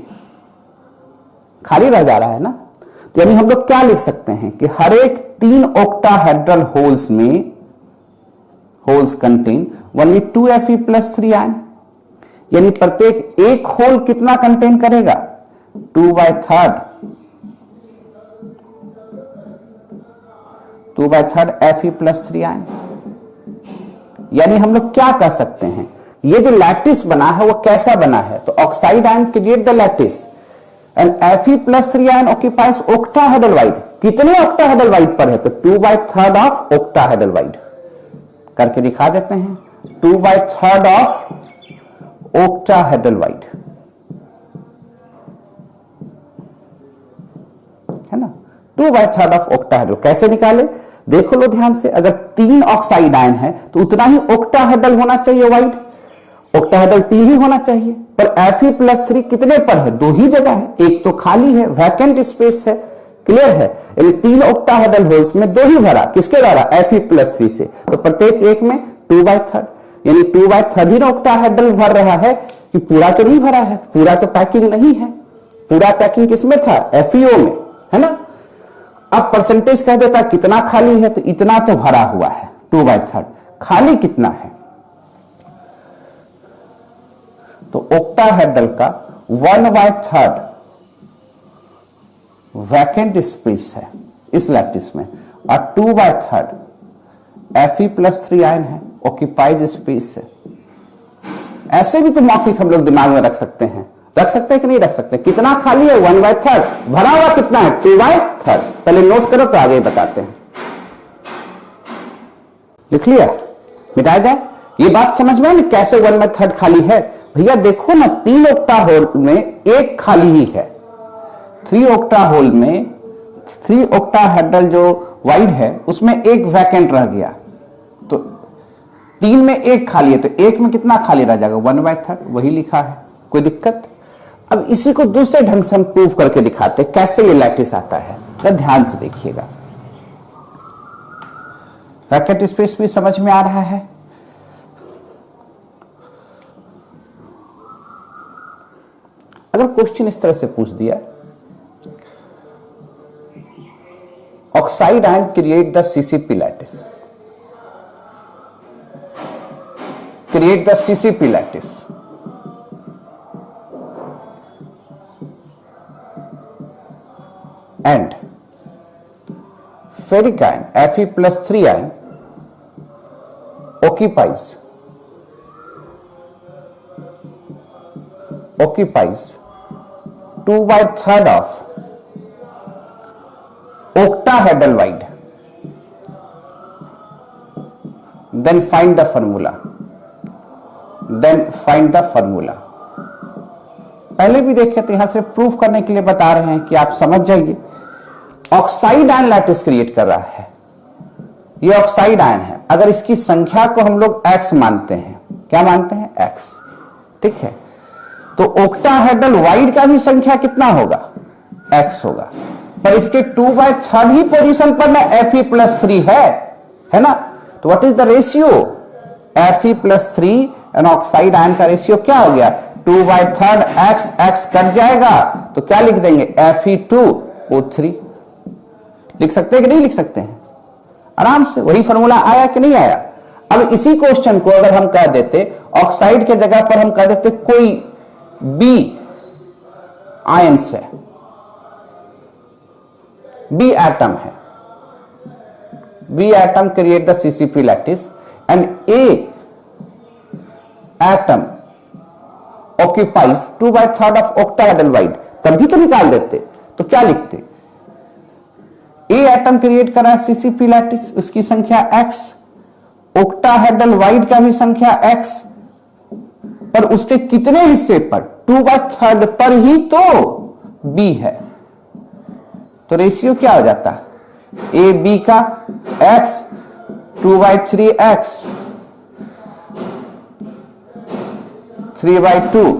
खाली रह जा रहा है ना। तो यानी हम लोग क्या लिख सकते हैं कि हर एक 3 ऑक्टाहेड्रल होल्स में, holes contain only 2 Fe+3 ion. यानी प्रत्येक एक होल कितना कंटेन करेगा, 2/3 Fe+3 आयन। यानी हम लोग क्या कर सकते हैं, ये जो लैटिस बना है वो कैसा बना है, तो oxide ion create the lattice and Fe+3 ion occupies octahedral wide. कितने ऑक्टाहेड्रल वाइड पर है, तो 2/3 ऑफ ओक्टाहेड्रल वाइड करके दिखा देते हैं, 2/3 ऑफ ओक्टाहेड्रल वाइड। है ना। 2/3 ऑफ ऑक्टाहेड्रल कैसे निकाले, देखो लो ध्यान से। अगर 3 ऑक्साइड आयन है तो उतना ही ऑक्टाहेड्रल होना चाहिए वाइड, ऑक्टाहेड्रल 3 ही होना चाहिए। पर Fe+3 कितने पर है, 2 ही जगह है, एक तो खाली है, वैकेंट स्पेस है, क्लियर है। यानी 3 ऑक्टाहेड्रल होल्स में 2 ही भरा, किसके द्वारा, Fe+3 से। तो प्रत्येक एक में 2/3, यानी 2/3 ही ऑक्टाहेड्रल भर रहा है, कि पूरा तो नहीं भरा है, पूरा तो पैकिंग नहीं है। पूरा पैकिंग किसमें था, FeO में, है ना। अब परसेंटेज कह देता कितना खाली है, तो इतना तो भरा हुआ है 2/3, खाली कितना है, तो ऑक्टाहेड्रल का 1/3 वैकेंट स्पेस है इस लैटिस में, और 2/3 Fe+3 आयन है, ऑक्यूपाइज स्पेस है। ऐसे भी तो मौखिक हम लोग दिमाग में रख सकते हैं, रख सकते हैं कि नहीं रख सकते। कितना खाली है, 1/3, भरा हुआ कितना है, 2/3। पहले नोट करो तो आगे बताते हैं। लिख लिया, मिटाया जाए। ये बात समझ में आई ना, कैसे 1/3 खाली है। भैया देखो ना, 3 ऑक्टा होल में एक खाली ही है, 3 ऑक्टा होल में 3 ऑक्टाहेड्रल जो वाइड है उसमें एक वैकेंट रह गया, तो 3 में एक खाली है, तो एक में कितना खाली रह जाएगा, 1/3, वही लिखा है, कोई दिक्कत। अब इसी को दूसरे ढंग से हम प्रूव करके दिखाते कैसे ये लैटिस आता है, तो ध्यान से देखिएगा। वैकेंट स्पेस भी समझ में आ रहा है। अगर क्वेश्चन इस तरह से पूछ दिया, oxide ion create the CCP lattice, create the CCP lattice, and ferric ion Fe+3 ion occupies 2/3 of octahedral wide, then find the formula, पहले भी देखे तो यहां सिर्फ प्रूफ करने के लिए बता रहे हैं कि आप समझ जाइए। ऑक्साइड आयन लैटिस क्रिएट कर रहा है, ये ऑक्साइड आयन है। अगर इसकी संख्या को हम लोग x मानते हैं, क्या मानते हैं, x, ठीक है, तो ऑक्टाहेड्रल वाइड का भी संख्या कितना होगा, x होगा। पर इसके 2/3 ही पोजीशन पर ना Fe+3 है ना। तो what is the ratio, Fe+3 and oxide ion का रेशियो क्या हो गया, 2/3 x कट जाएगा, तो क्या लिख देंगे, Fe2O3। लिख सकते हैं कि नहीं लिख सकते हैं, आराम से। वही फॉर्मूला आया कि नहीं आया। अब इसी क्वेश्चन को अगर हम कह देते, ऑक्साइड के जगह पर हम कह देते कोई B आयंस है, B एटम है, B atom create the CCP lattice and A atom occupies 2/3 of octahedral wide, तभी तो निकाल देते। तो क्या लिखते, A एटम क्रिएट कर रहा है CCP लैटिस, उसकी संख्या x, ऑक्टाहेड्रल वाइड का भी संख्या x, पर उसके कितने हिस्से पर, 2/3 पर ही तो B है। तो रेशियो क्या हो जाता है, A B का x, 2/3x, 3/2,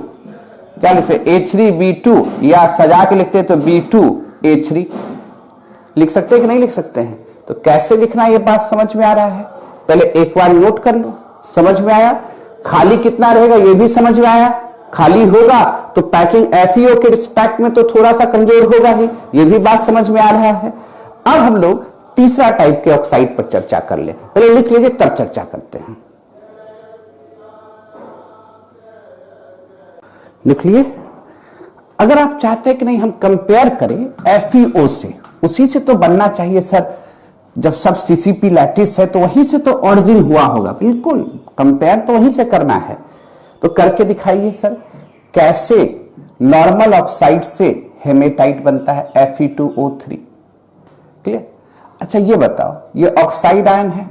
क्या लिखते A3B2, या सजा के लिखते तो B2A3। लिख सकते हैं कि नहीं लिख सकते हैं। तो कैसे लिखना, ये बात समझ में आ रहा है। पहले एक बार नोट कर लो, समझ में आया। खाली कितना रहेगा ये भी समझ में आया, खाली होगा तो पैकिंग FeO के रिस्पेक्ट में तो थोड़ा सा कमजोर होगा ही, ये भी बात समझ में आ रहा है। अब हम लोग तीसरा टाइप के ऑक्साइड पर चर्चा कर ले, पहले लिख लीजिए तब चर्चा करते हैं। लिख लिए। अगर आप चाहते हैं कि नहीं हम कंपेयर करें FeO से, उसी से तो बनना चाहिए सर, जब सब CCP लैटिस है तो वहीं से तो ऑरिजिन हुआ होगा, बिल्कुल कंपेयर तो वहीं से करना है। तो करके दिखाइए सर, कैसे नॉर्मल ऑक्साइड से हेमेटाइट बनता है Fe2O3, क्लियर। अच्छा ये बताओ, ये ऑक्साइड आयन है,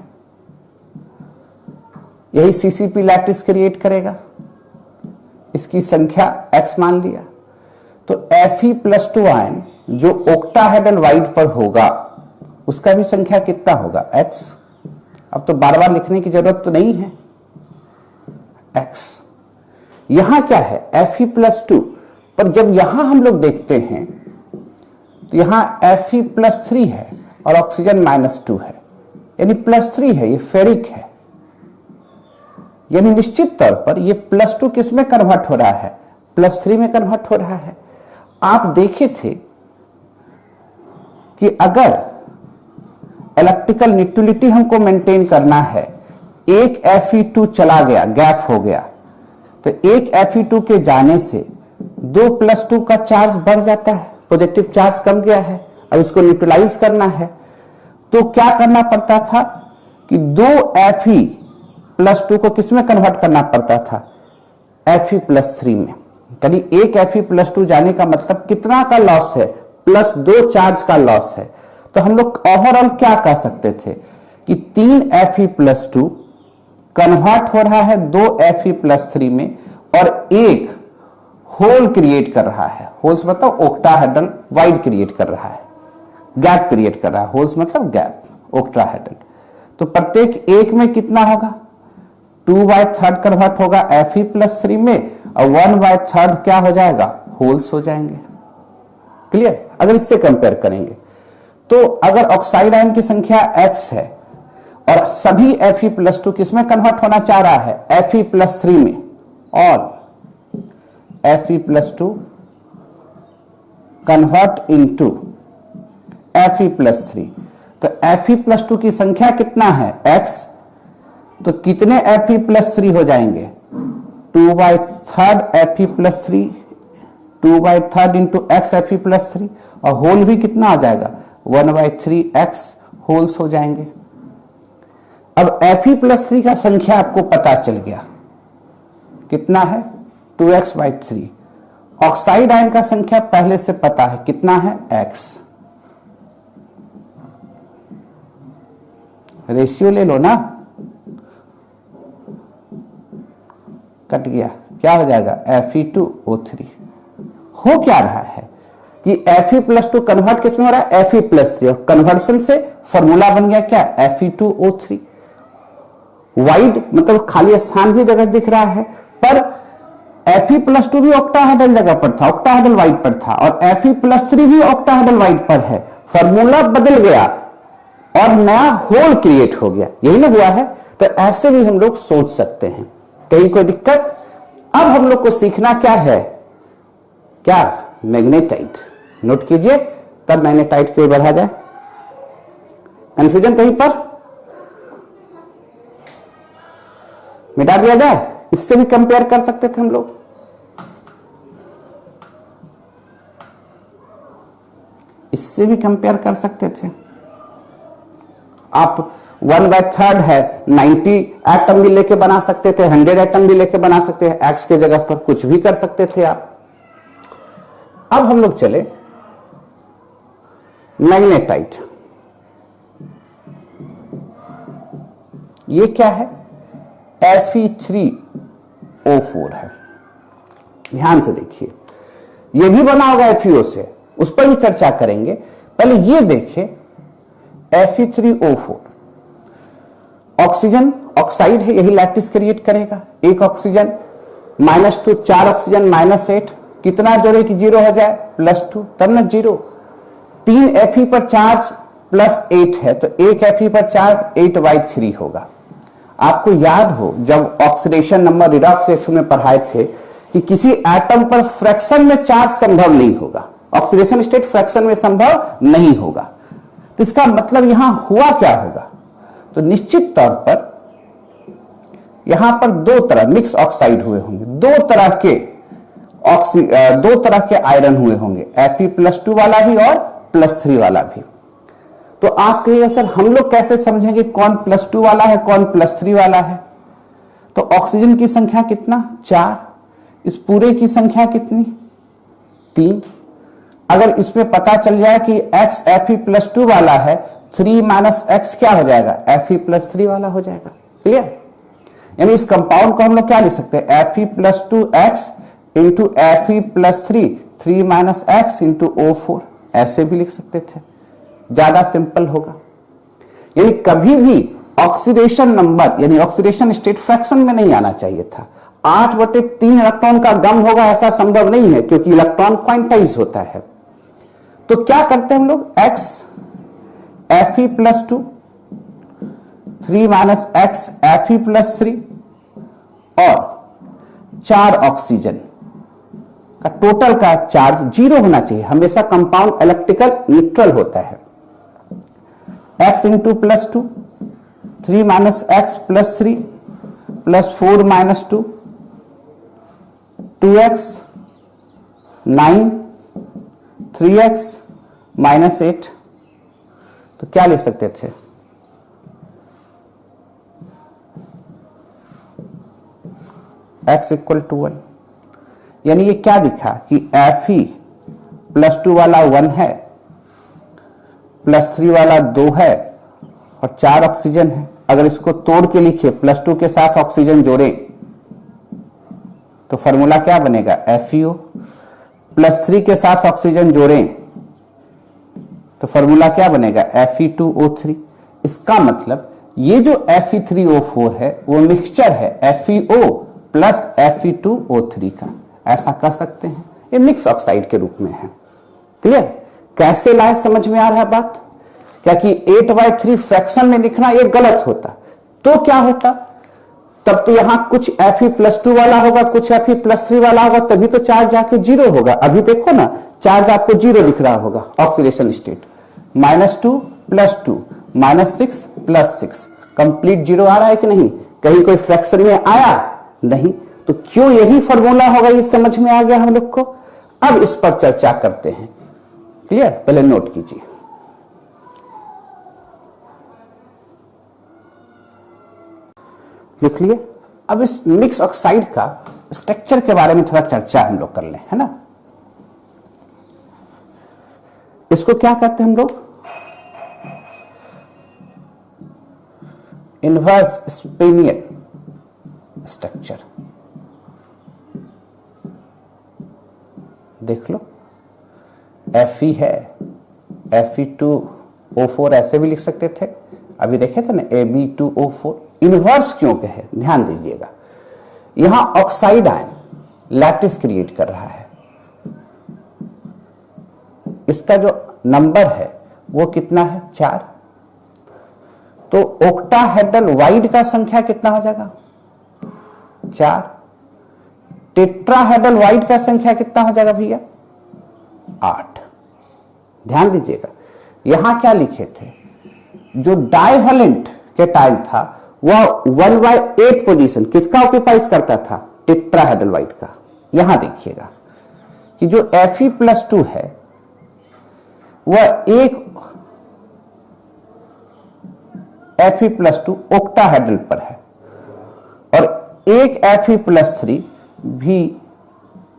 यही CCP लैटिस क्रिएट करेगा, इसकी संख्या x मान लिया, तो Fe+2 आयन जो ओक्टाहेड्रल वाइड पर होगा उसका भी संख्या कितना होगा, x। अब तो बार बार लिखने की जरूरत तो नहीं है, x। यहां क्या है, Fe+2, पर जब यहां हम लोग देखते हैं तो यहां Fe+3 है और ऑक्सीजन -2 है, यानी +3 है, ये फेरिक है। यानी निश्चित तौर पर ये +2 किस में कन्वर्ट हो रहा है, +3 में कन्वर्ट हो रहा है। आप देखे थे कि अगर इलेक्ट्रिकल न्यूट्रलिटी हमको मेंटेन करना है, एक Fe2 चला गया, गैप हो गया, तो एक Fe2 के जाने से 2+2 का चार्ज बढ़ जाता है, पॉजिटिव चार्ज कम गया है। अब इसको न्यूट्रलाइज करना है तो क्या करना पड़ता था कि 2 Fe+2 को किसमें कन्वर्ट करना पड़ता था, Fe+3 में। यानी एक Fe+2 जाने का मतलब कितना का लॉस है, +2 चार्ज का लॉस है। तो हम लोग ओवरऑल क्या कह सकते थे कि 3 Fe+2 कन्वर्ट हो रहा है 2 Fe+3 में और एक होल क्रिएट कर रहा है। होल्स मतलब ओक्टाहेड्रल वाइड क्रिएट कर रहा है, गैप क्रिएट कर रहा है। होल्स मतलब गैप, ओक्टाहेड्रल। तो प्रत्येक एक में कितना होगा, 2/3 कन्वर्ट होगा Fe+3 में और 1/3 क्या हो जाएगा, होल्स हो जाएंगे। क्लियर। अगर इससे कंपेयर करेंगे तो अगर ऑक्साइड आयन की संख्या x है और सभी Fe+2 किसमें कन्वर्ट होना चाह रहा है, Fe+3 में, और Fe+2 कन्वर्ट इनटू Fe+3, तो Fe+2 की संख्या कितना है, x। तो कितने Fe+3 हो जाएंगे, 2/3 Fe+3, 2/3 इंटू x Fe+3, और होल भी कितना आ जाएगा, 1/3x होल्स हो जाएंगे। अब Fe+3 का संख्या आपको पता चल गया कितना है, 2x/3। ऑक्साइड आयन का संख्या पहले से पता है कितना है, x। रेशियो ले लो ना, कट गया, क्या हो जाएगा, Fe2O3। हो क्या रहा है कि Fe+2 कन्वर्ट किसमें हो रहा है, Fe+3, और कन्वर्सन से फॉर्मूला बन गया क्या, Fe2O3। वाइड मतलब खाली स्थान भी जगह दिख रहा है, पर Fe+2 भी ऑक्टाहेड्रल जगह पर था, ऑक्टाहेड्रल वाइड पर था, और Fe+3 भी ऑक्टाहेड्रल वाइड पर है। फॉर्मूला बदल गया और नया होल क्रिएट हो गया, यही ना हुआ है। तो ऐसे भी हम लोग सोच सकते हैं, कहीं कोई दिक्कत। अब हम लोग को सीखना क्या है, क्या, मैग्नेटाइट। नोट कीजिए, तब मैग्नेटाइट की ओर बढ़ा जाए। कंफ्यूजन कहीं पर मिटा दिया जाए, इससे भी कंपेयर कर सकते थे हम लोग। इससे भी कंपेयर कर सकते थे। आप 1/3 है, 90 एटम भी लेके बना सकते थे, 100 एटम भी लेके बना सकते हैं, एक्स के जगह पर कुछ भी कर सकते थे आप। अब हम लोग चले मैग्नेटाइट। ये क्या है, Fe3O4 है। ध्यान से देखिए, ये भी बना होगा FeO से, उस पर भी चर्चा करेंगे। पहले ये देखें Fe3O4, ऑक्सीजन ऑक्साइड है, यही लैटिस क्रिएट करेगा। एक ऑक्सीजन -2, 4 ऑक्सीजन -8, कितना जोड़े कि 0 हो जाए, +2, तब ना 0। 3 Fe पर चार्ज +8 है, तो एक Fe पर चार्ज 8/3 होगा। आपको याद हो जब ऑक्सीडेशन नंबर रिडॉक्स रिएक्शन में पढ़ाए थे कि किसी एटम पर फ्रैक्शन में चार्ज संभव नहीं होगा, ऑक्सीडेशन स्टेट फ्रैक्शन में संभव नहीं होगा। तो इसका मतलब यहां हुआ क्या होगा, तो निश्चित तौर पर यहां पर दो तरह मिक्स ऑक्साइड हुए होंगे, दो तरह के आयरन हुए होंगे, Fe+2 वाला भी और +3 वाला भी। तो आप कहिए सर हम लोग कैसे समझेंगे कौन +2 वाला है कौन +3 वाला है। तो ऑक्सीजन की संख्या कितना, 4, इस पूरे की संख्या कितनी, 3। अगर इसमें पता चल जाए कि x Fe+2 वाला है, 3 - x क्या हो जाएगा, Fe+3 वाला हो जाएगा। क्लियर। यानी इस कंपाउंड को हम लोग क्या लिख सकते हैं, Fe+2x into Fe+3, 3 - x into O4। ऐसे भी लिख सकते थे, ज्यादा सिंपल होगा। यानी कभी भी ऑक्सीडेशन नंबर यानी ऑक्सीडेशन स्टेट फ्रैक्शन में नहीं आना चाहिए था। 8/3 इलेक्ट्रॉन का गम होगा ऐसा संभव नहीं है, क्योंकि इलेक्ट्रॉन क्वांटाइज होता है। तो क्या करते हैं हम लोग, x Fe+2 3 - x Fe+3 और 4 ऑक्सीजन का टोटल का चार्ज 0 होना चाहिए। हमेशा कंपाउंड इलेक्ट्रिकल न्यूट्रल होता है। x × +2 3 - x +3 +4 - 2 2x 9 3x -8। तो क्या लिख सकते थे, x = 1। यानी ये क्या दिखा कि Fe+2 वाला 1 है, +3 वाला 2 है और 4 ऑक्सीजन है। अगर इसको तोड़ के लिखे, +2 के साथ ऑक्सीजन जोड़े तो फॉर्मूला क्या बनेगा, FeO। +3 के साथ ऑक्सीजन जोड़ें तो फॉर्मूला क्या बनेगा, Fe2O3। इसका मतलब ये जो Fe3O4 है वो मिक्सचर है FeO प्लस Fe2O3 का, ऐसा कह सकते हैं। ये मिक्स ऑक्साइड के रूप में है। क्लियर? कैसे लाए, समझ में आ रहा है बात? क्या कि 8/3 फ्रैक्शन में लिखना ये गलत होता, तो क्या होता, तब तो यहां कुछ Fe+2 वाला होगा, कुछ Fe+3 वाला होगा, तभी तो चार्ज जाके 0 होगा। अभी देखो ना, चार्ज आपको 0 दिख रहा होगा ऑक्सीडेशन स्टेट। -2 + 2 -6 + 6 कंप्लीट 0 आ रहा है कि नहीं? कहीं कोई फ्रैक्शन में आया नहीं, तो क्यों यही फॉर्मूला होगा, ये समझ में आ गया हम लोग को। अब इस पर चर्चा करते हैं। क्लियर? पहले नोट कीजिए। लिख लिए। अब इस मिक्स ऑक्साइड का स्ट्रक्चर के बारे में थोड़ा चर्चा हम लोग कर लें, है ना। इसको क्या कहते हैं हम लोग, इनवर्स स्पेनियल स्ट्रक्चर। देख लो, Fe है, Fe2O4 ऐसे भी लिख सकते थे, अभी देखे थे ना, Ab2O4। इनवर्स क्यों कहे, ध्यान दीजिएगा। यहां ऑक्साइड आयन लैटिस क्रिएट कर रहा है। इसका जो नंबर है वो कितना है, 4। तो ओक्टाहेड्रल वाइड का संख्या कितना हो जाएगा, 4। टेट्राहेड्रल वाइड का संख्या कितना हो जाएगा भैया, 8। ध्यान दीजिएगा, यहां क्या लिखे थे, जो डाइवेलेंट के टाइम था वह 1/8 पोजीशन किसका ऑक्यूपाइज करता था, टेट्राहेड्रल वाइड का। यहां देखिएगा कि जो Fe+2 है वह एक Fe+2 ओक्टाहेड्रल पर है और एक Fe+3 भी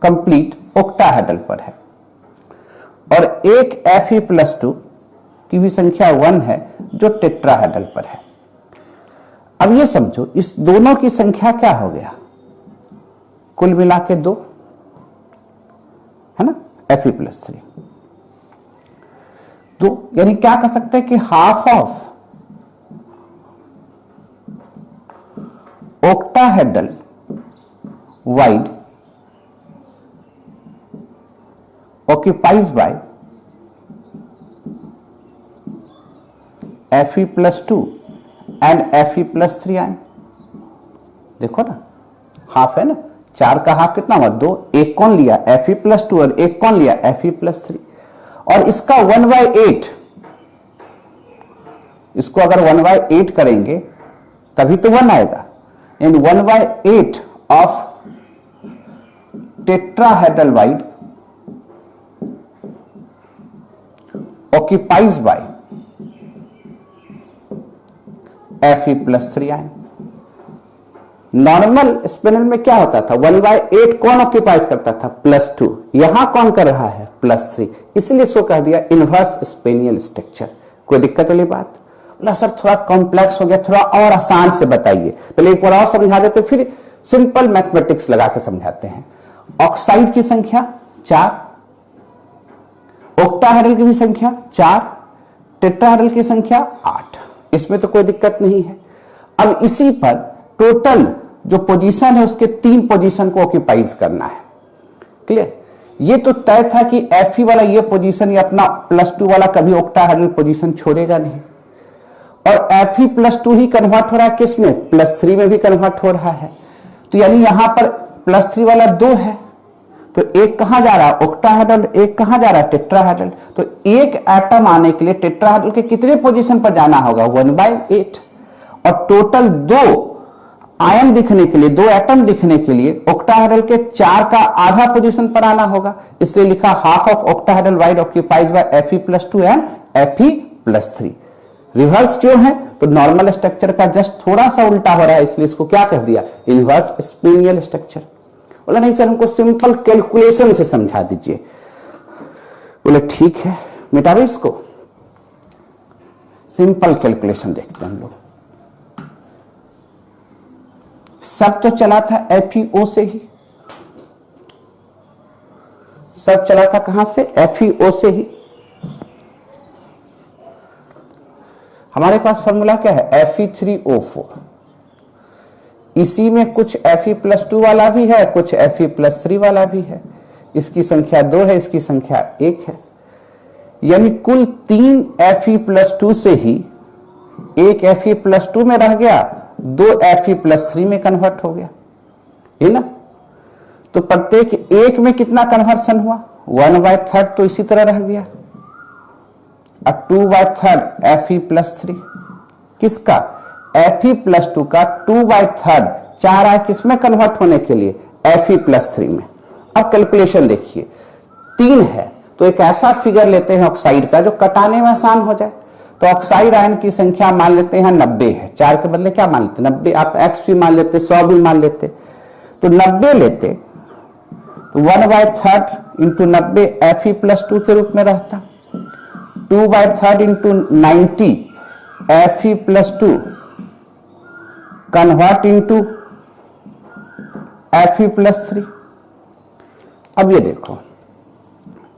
कंप्लीट ओक्टाहेड्रल पर है और एक Fe+2 की भी संख्या 1 है जो टेट्राहेड्रल पर है। अब ये समझो, इस दोनों की संख्या क्या हो गया, कुल मिला के 2, है ना, Fe+3। तो यानी क्या कह सकते हैं कि half of octahedral wide occupies by Fe+2 and Fe+3 ion. देखो ना, हाफ है ना, 4 का हाफ कितना हुआ, 2। एक कौन लिया, Fe+2 और एक कौन लिया, Fe+3। और इसका 1/8, इसको अगर 1/8 करेंगे तभी तो 1 आएगा। In 1/8 of tetrahedral void occupies by Fe+3 ion. Normal spinel में क्या होता था, 1/8 कौन ऑक्यूपाइज करता था, +2। यहां कौन कर रहा है, +3, इसलिए इसको कह दिया इनवर्स स्पेनियल स्ट्रक्चर। कोई दिक्कत वाली बात? बोला सर थोड़ा कॉम्प्लेक्स हो गया, थोड़ा और आसान से बताइए। पहले एक बार और समझा देते, फिर सिंपल मैथमेटिक्स लगा के समझाते हैं। ऑक्साइड की संख्या 4 ऑक्टाहेड्रल की भी संख्या 4, टेट्राहेड्रल की संख्या 8, इसमें तो कोई दिक्कत नहीं है। अब इसी पर टोटल जो पोजीशन है उसके 3 पोजीशन को ऑक्यूपाइज करना है। क्लियर? ये तो तय था कि Fe वाला ये पोजीशन ये अपना +2 वाला कभी ऑक्टाहेड्रल पोजीशन छोड़ेगा नहीं, और Fe+2 ही कन्वर्ट हो रहा है किसमें, +3 में भी कन्वर्ट हो रहा है। तो यानी यहां पर +3 वाला 2 है, तो एक कहां जा रहा है, ऑक्टाहेड्रल, एक कहां जा रहा है, टेट्राहेड्रल। तो एक एटम आने के लिए टेट्राहेड्रल के कितने पोजीशन पर जाना होगा, 1/8, और टोटल 2 आयन दिखने के लिए, 2 एटम दिखने के लिए ऑक्टाहेड्रल के 4 का आधा पोजीशन पर आना होगा, इसलिए लिखा half of octahedral void occupies by Fe+2 and Fe+3। Reverse क्यों है, तो नॉर्मल स्ट्रक्चर का जस्ट थोड़ा सा उल्टा हो रहा है, इसलिए इसको क्या कर दिया, इनवर्स स्पिनियल स्ट्रक्चर। बोला नहीं सर हमको सिंपल कैलकुलेशन से समझा दीजिए। बोले ठीक है, मिटा दो इसको, सिंपल कैलकुलेशन देखते हैं हम लोग। सब तो चला था FeO से ही, सब चला था कहां से, FeO से ही। हमारे पास फॉर्मूला क्या है, Fe3O4। इसी में कुछ Fe+2 वाला भी है, कुछ Fe+3 वाला भी है। इसकी संख्या 2 है, इसकी संख्या 1 है, यानी कुल 3 Fe+2 से ही एक Fe+2 में रह गया, 2 Fe+3 में कन्वर्ट हो गया, है ना। तो प्रत्येक एक में कितना कन्वर्सन हुआ, 1/3 तो इसी तरह रह गया, और 2/3 Fe+3 किसका, Fe+2 का 2/3 चाह रहा है किसमें कन्वर्ट होने के लिए, Fe+3 में। अब कैलकुलेशन देखिए, 3 है तो एक ऐसा फिगर लेते हैं ऑक्साइड का जो कटाने में आसान हो जाए। तो ऑक्साइड आयन की संख्या मान लेते हैं 90 है, 4 के बदले क्या मान लेते, 90, आप x भी मान लेते, 100 भी मान लेते, तो 90 लेते, तो 1/3 इंटू 90 Fe+2 के रूप में रहता, 2/3 into 90 Fe+2 convert into Fe+3। अब ये देखो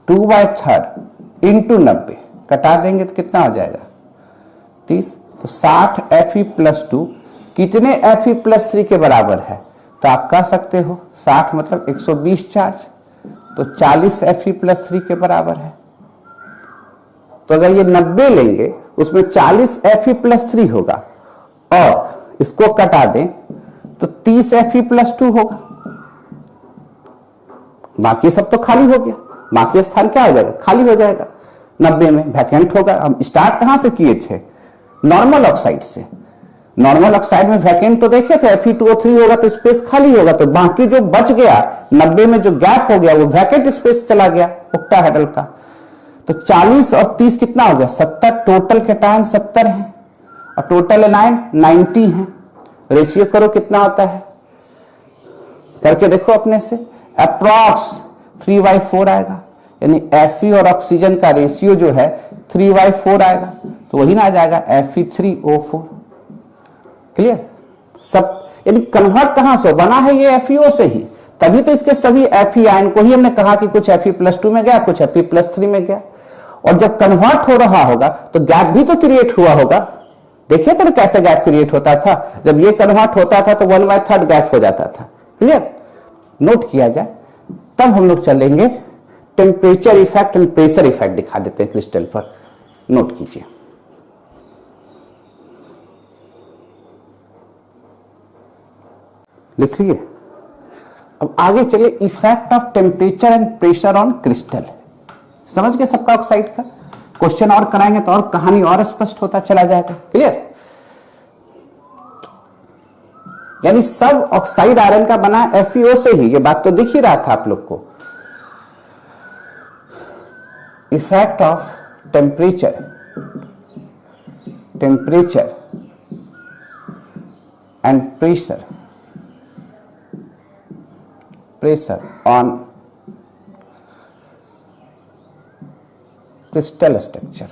2/3 इंटू 90 कटा देंगे तो कितना हो जाएगा, 30, तो 60 Fe+2 कितने Fe+3 के बराबर है, तो आप कह सकते हो 60 मतलब 120 चार्ज, तो 40 Fe+3 के बराबर है। तो अगर ये 90 लेंगे उसमें 40 Fe+3 होगा, और इसको कटा दें तो 30 Fe+2 होगा, बाकी सब तो खाली हो गया, बाकी स्थान क्या हो जाएगा, खाली हो जाएगा, 90 में वैकेंट होगा। हम स्टार्ट कहां से किए थे, नॉर्मल ऑक्साइड से। नॉर्मल ऑक्साइड में वैकेंट तो देखे थे, Fe2O3 होगा तो स्पेस खाली होगा, तो बाकी जो बच गया 90 में जो गैप हो गया वो वैकेंट स्पेस चला गया ऑक्टाहेड्रल का। तो 40 और 30 कितना हो गया, 70, टोटल कैटायन 70 है, और टोटल एनायन 90 है। रेशियो करो कितना आता है, करके देखो अपने से, अप्रॉक्स 3/4 आएगा, यानी Fe और ऑक्सीजन का रेशियो जो है 3/4 आएगा, तो वही ना आ जाएगा Fe3O4। क्लियर, सब यानी कन्वर्ट कहां से बना है, ये FeO से ही, तभी तो इसके सभी Fe आयन को ही हमने कहा कि कुछ Fe+2 में गया, कुछ Fe+3 में गया। और जब कन्वर्ट हो रहा होगा तो गैप भी तो क्रिएट हुआ होगा, देखिए तो कैसे गैप क्रिएट होता था, जब ये कन्वर्ट होता था तो 1/3 गैप हो जाता था। क्लियर, नोट किया जाए, तब हम लोग चलेंगे temperature effect and pressure effect दिखा देते हैं क्रिस्टल पर, नोट कीजिए। लिख लिए, अब आगे चलिए, effect of temperature and pressure on crystal. समझ गए सबका ऑक्साइड का, क्वेश्चन और कराएंगे तो और कहानी और स्पष्ट होता चला जाएगा। क्लियर, यानी सब ऑक्साइड आयरन का बना FeO से ही, ये बात तो दिख ही रहा था आप लोग को। Effect of temperature and pressure on crystal structure.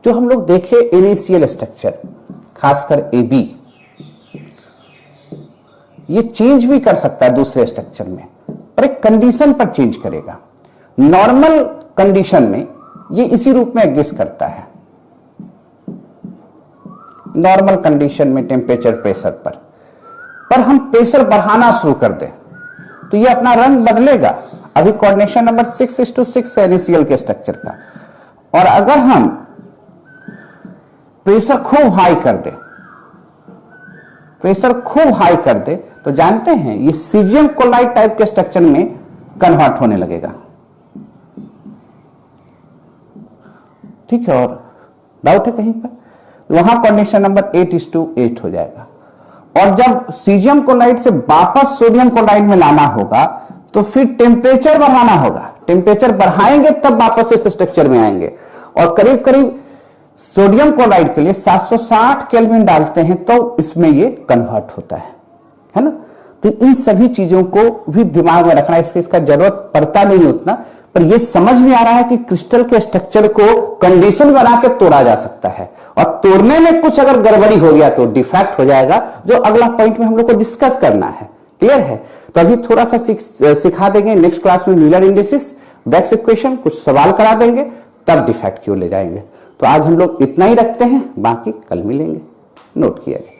जो हम लोग देखे इनिशियल स्ट्रक्चर, खासकर AB, ये चेंज भी कर सकता है दूसरे स्ट्रक्चर में, पर एक कंडीशन पर चेंज करेगा। नॉर्मल कंडीशन में ये इसी रूप में एग्जिस्ट करता है, नॉर्मल कंडीशन में टेम्परेचर प्रेशर पर हम प्रेशर बढ़ाना शुरू कर दें तो ये अपना रंग बदलेगा। अभी कोऑर्डिनेशन नंबर 6:6 है NaCl के स्ट्रक्चर का, और अगर हम प्रेशर खूब हाई कर दे, प्रेशर खूब हाई कर दे तो जानते हैं ये सीजियम क्लोराइड टाइप के स्ट्रक्चर में कन्वर्ट होने लगेगा। ठीक है, और डाउट है कहीं पर? वहां कोऑर्डिनेशन नंबर 8:8 हो जाएगा। और जब सीजियम क्लोराइड से वापस सोडियम क्लोराइड में लाना होगा तो फिर टेम्परेचर बढ़ाना होगा। टेम्परेचर बढ़ाएंगे तब वापस इस स्ट्रक्चर में आएंगे, और करीब करीब सोडियम क्लोराइड के लिए 760 केल्विन डालते हैं तो इसमें ये कन्वर्ट होता है ना। तो इन सभी चीजों को भी दिमाग में रखना, इसका जरूरत पड़ता नहीं उतना, पर यह समझ में आ रहा है कि क्रिस्टल के स्ट्रक्चर को कंडीशन बना के तोड़ा जा सकता है, और तोड़ने में कुछ अगर गड़बड़ी हो गया तो डिफेक्ट हो जाएगा, जो अगला पॉइंट में हम लोग को डिस्कस करना है। क्लियर है? तो अभी थोड़ा सा सिखा देंगे, नेक्स्ट क्लास में म्यूलर इंडिसेस, बेक्स इक्वेशन, कुछ सवाल करा देंगे, तब डिफेक्ट क्यों ले जाएंगे। तो आज हम लोग इतना ही रखते हैं, बाकी कल मिलेंगे। नोट किया गया।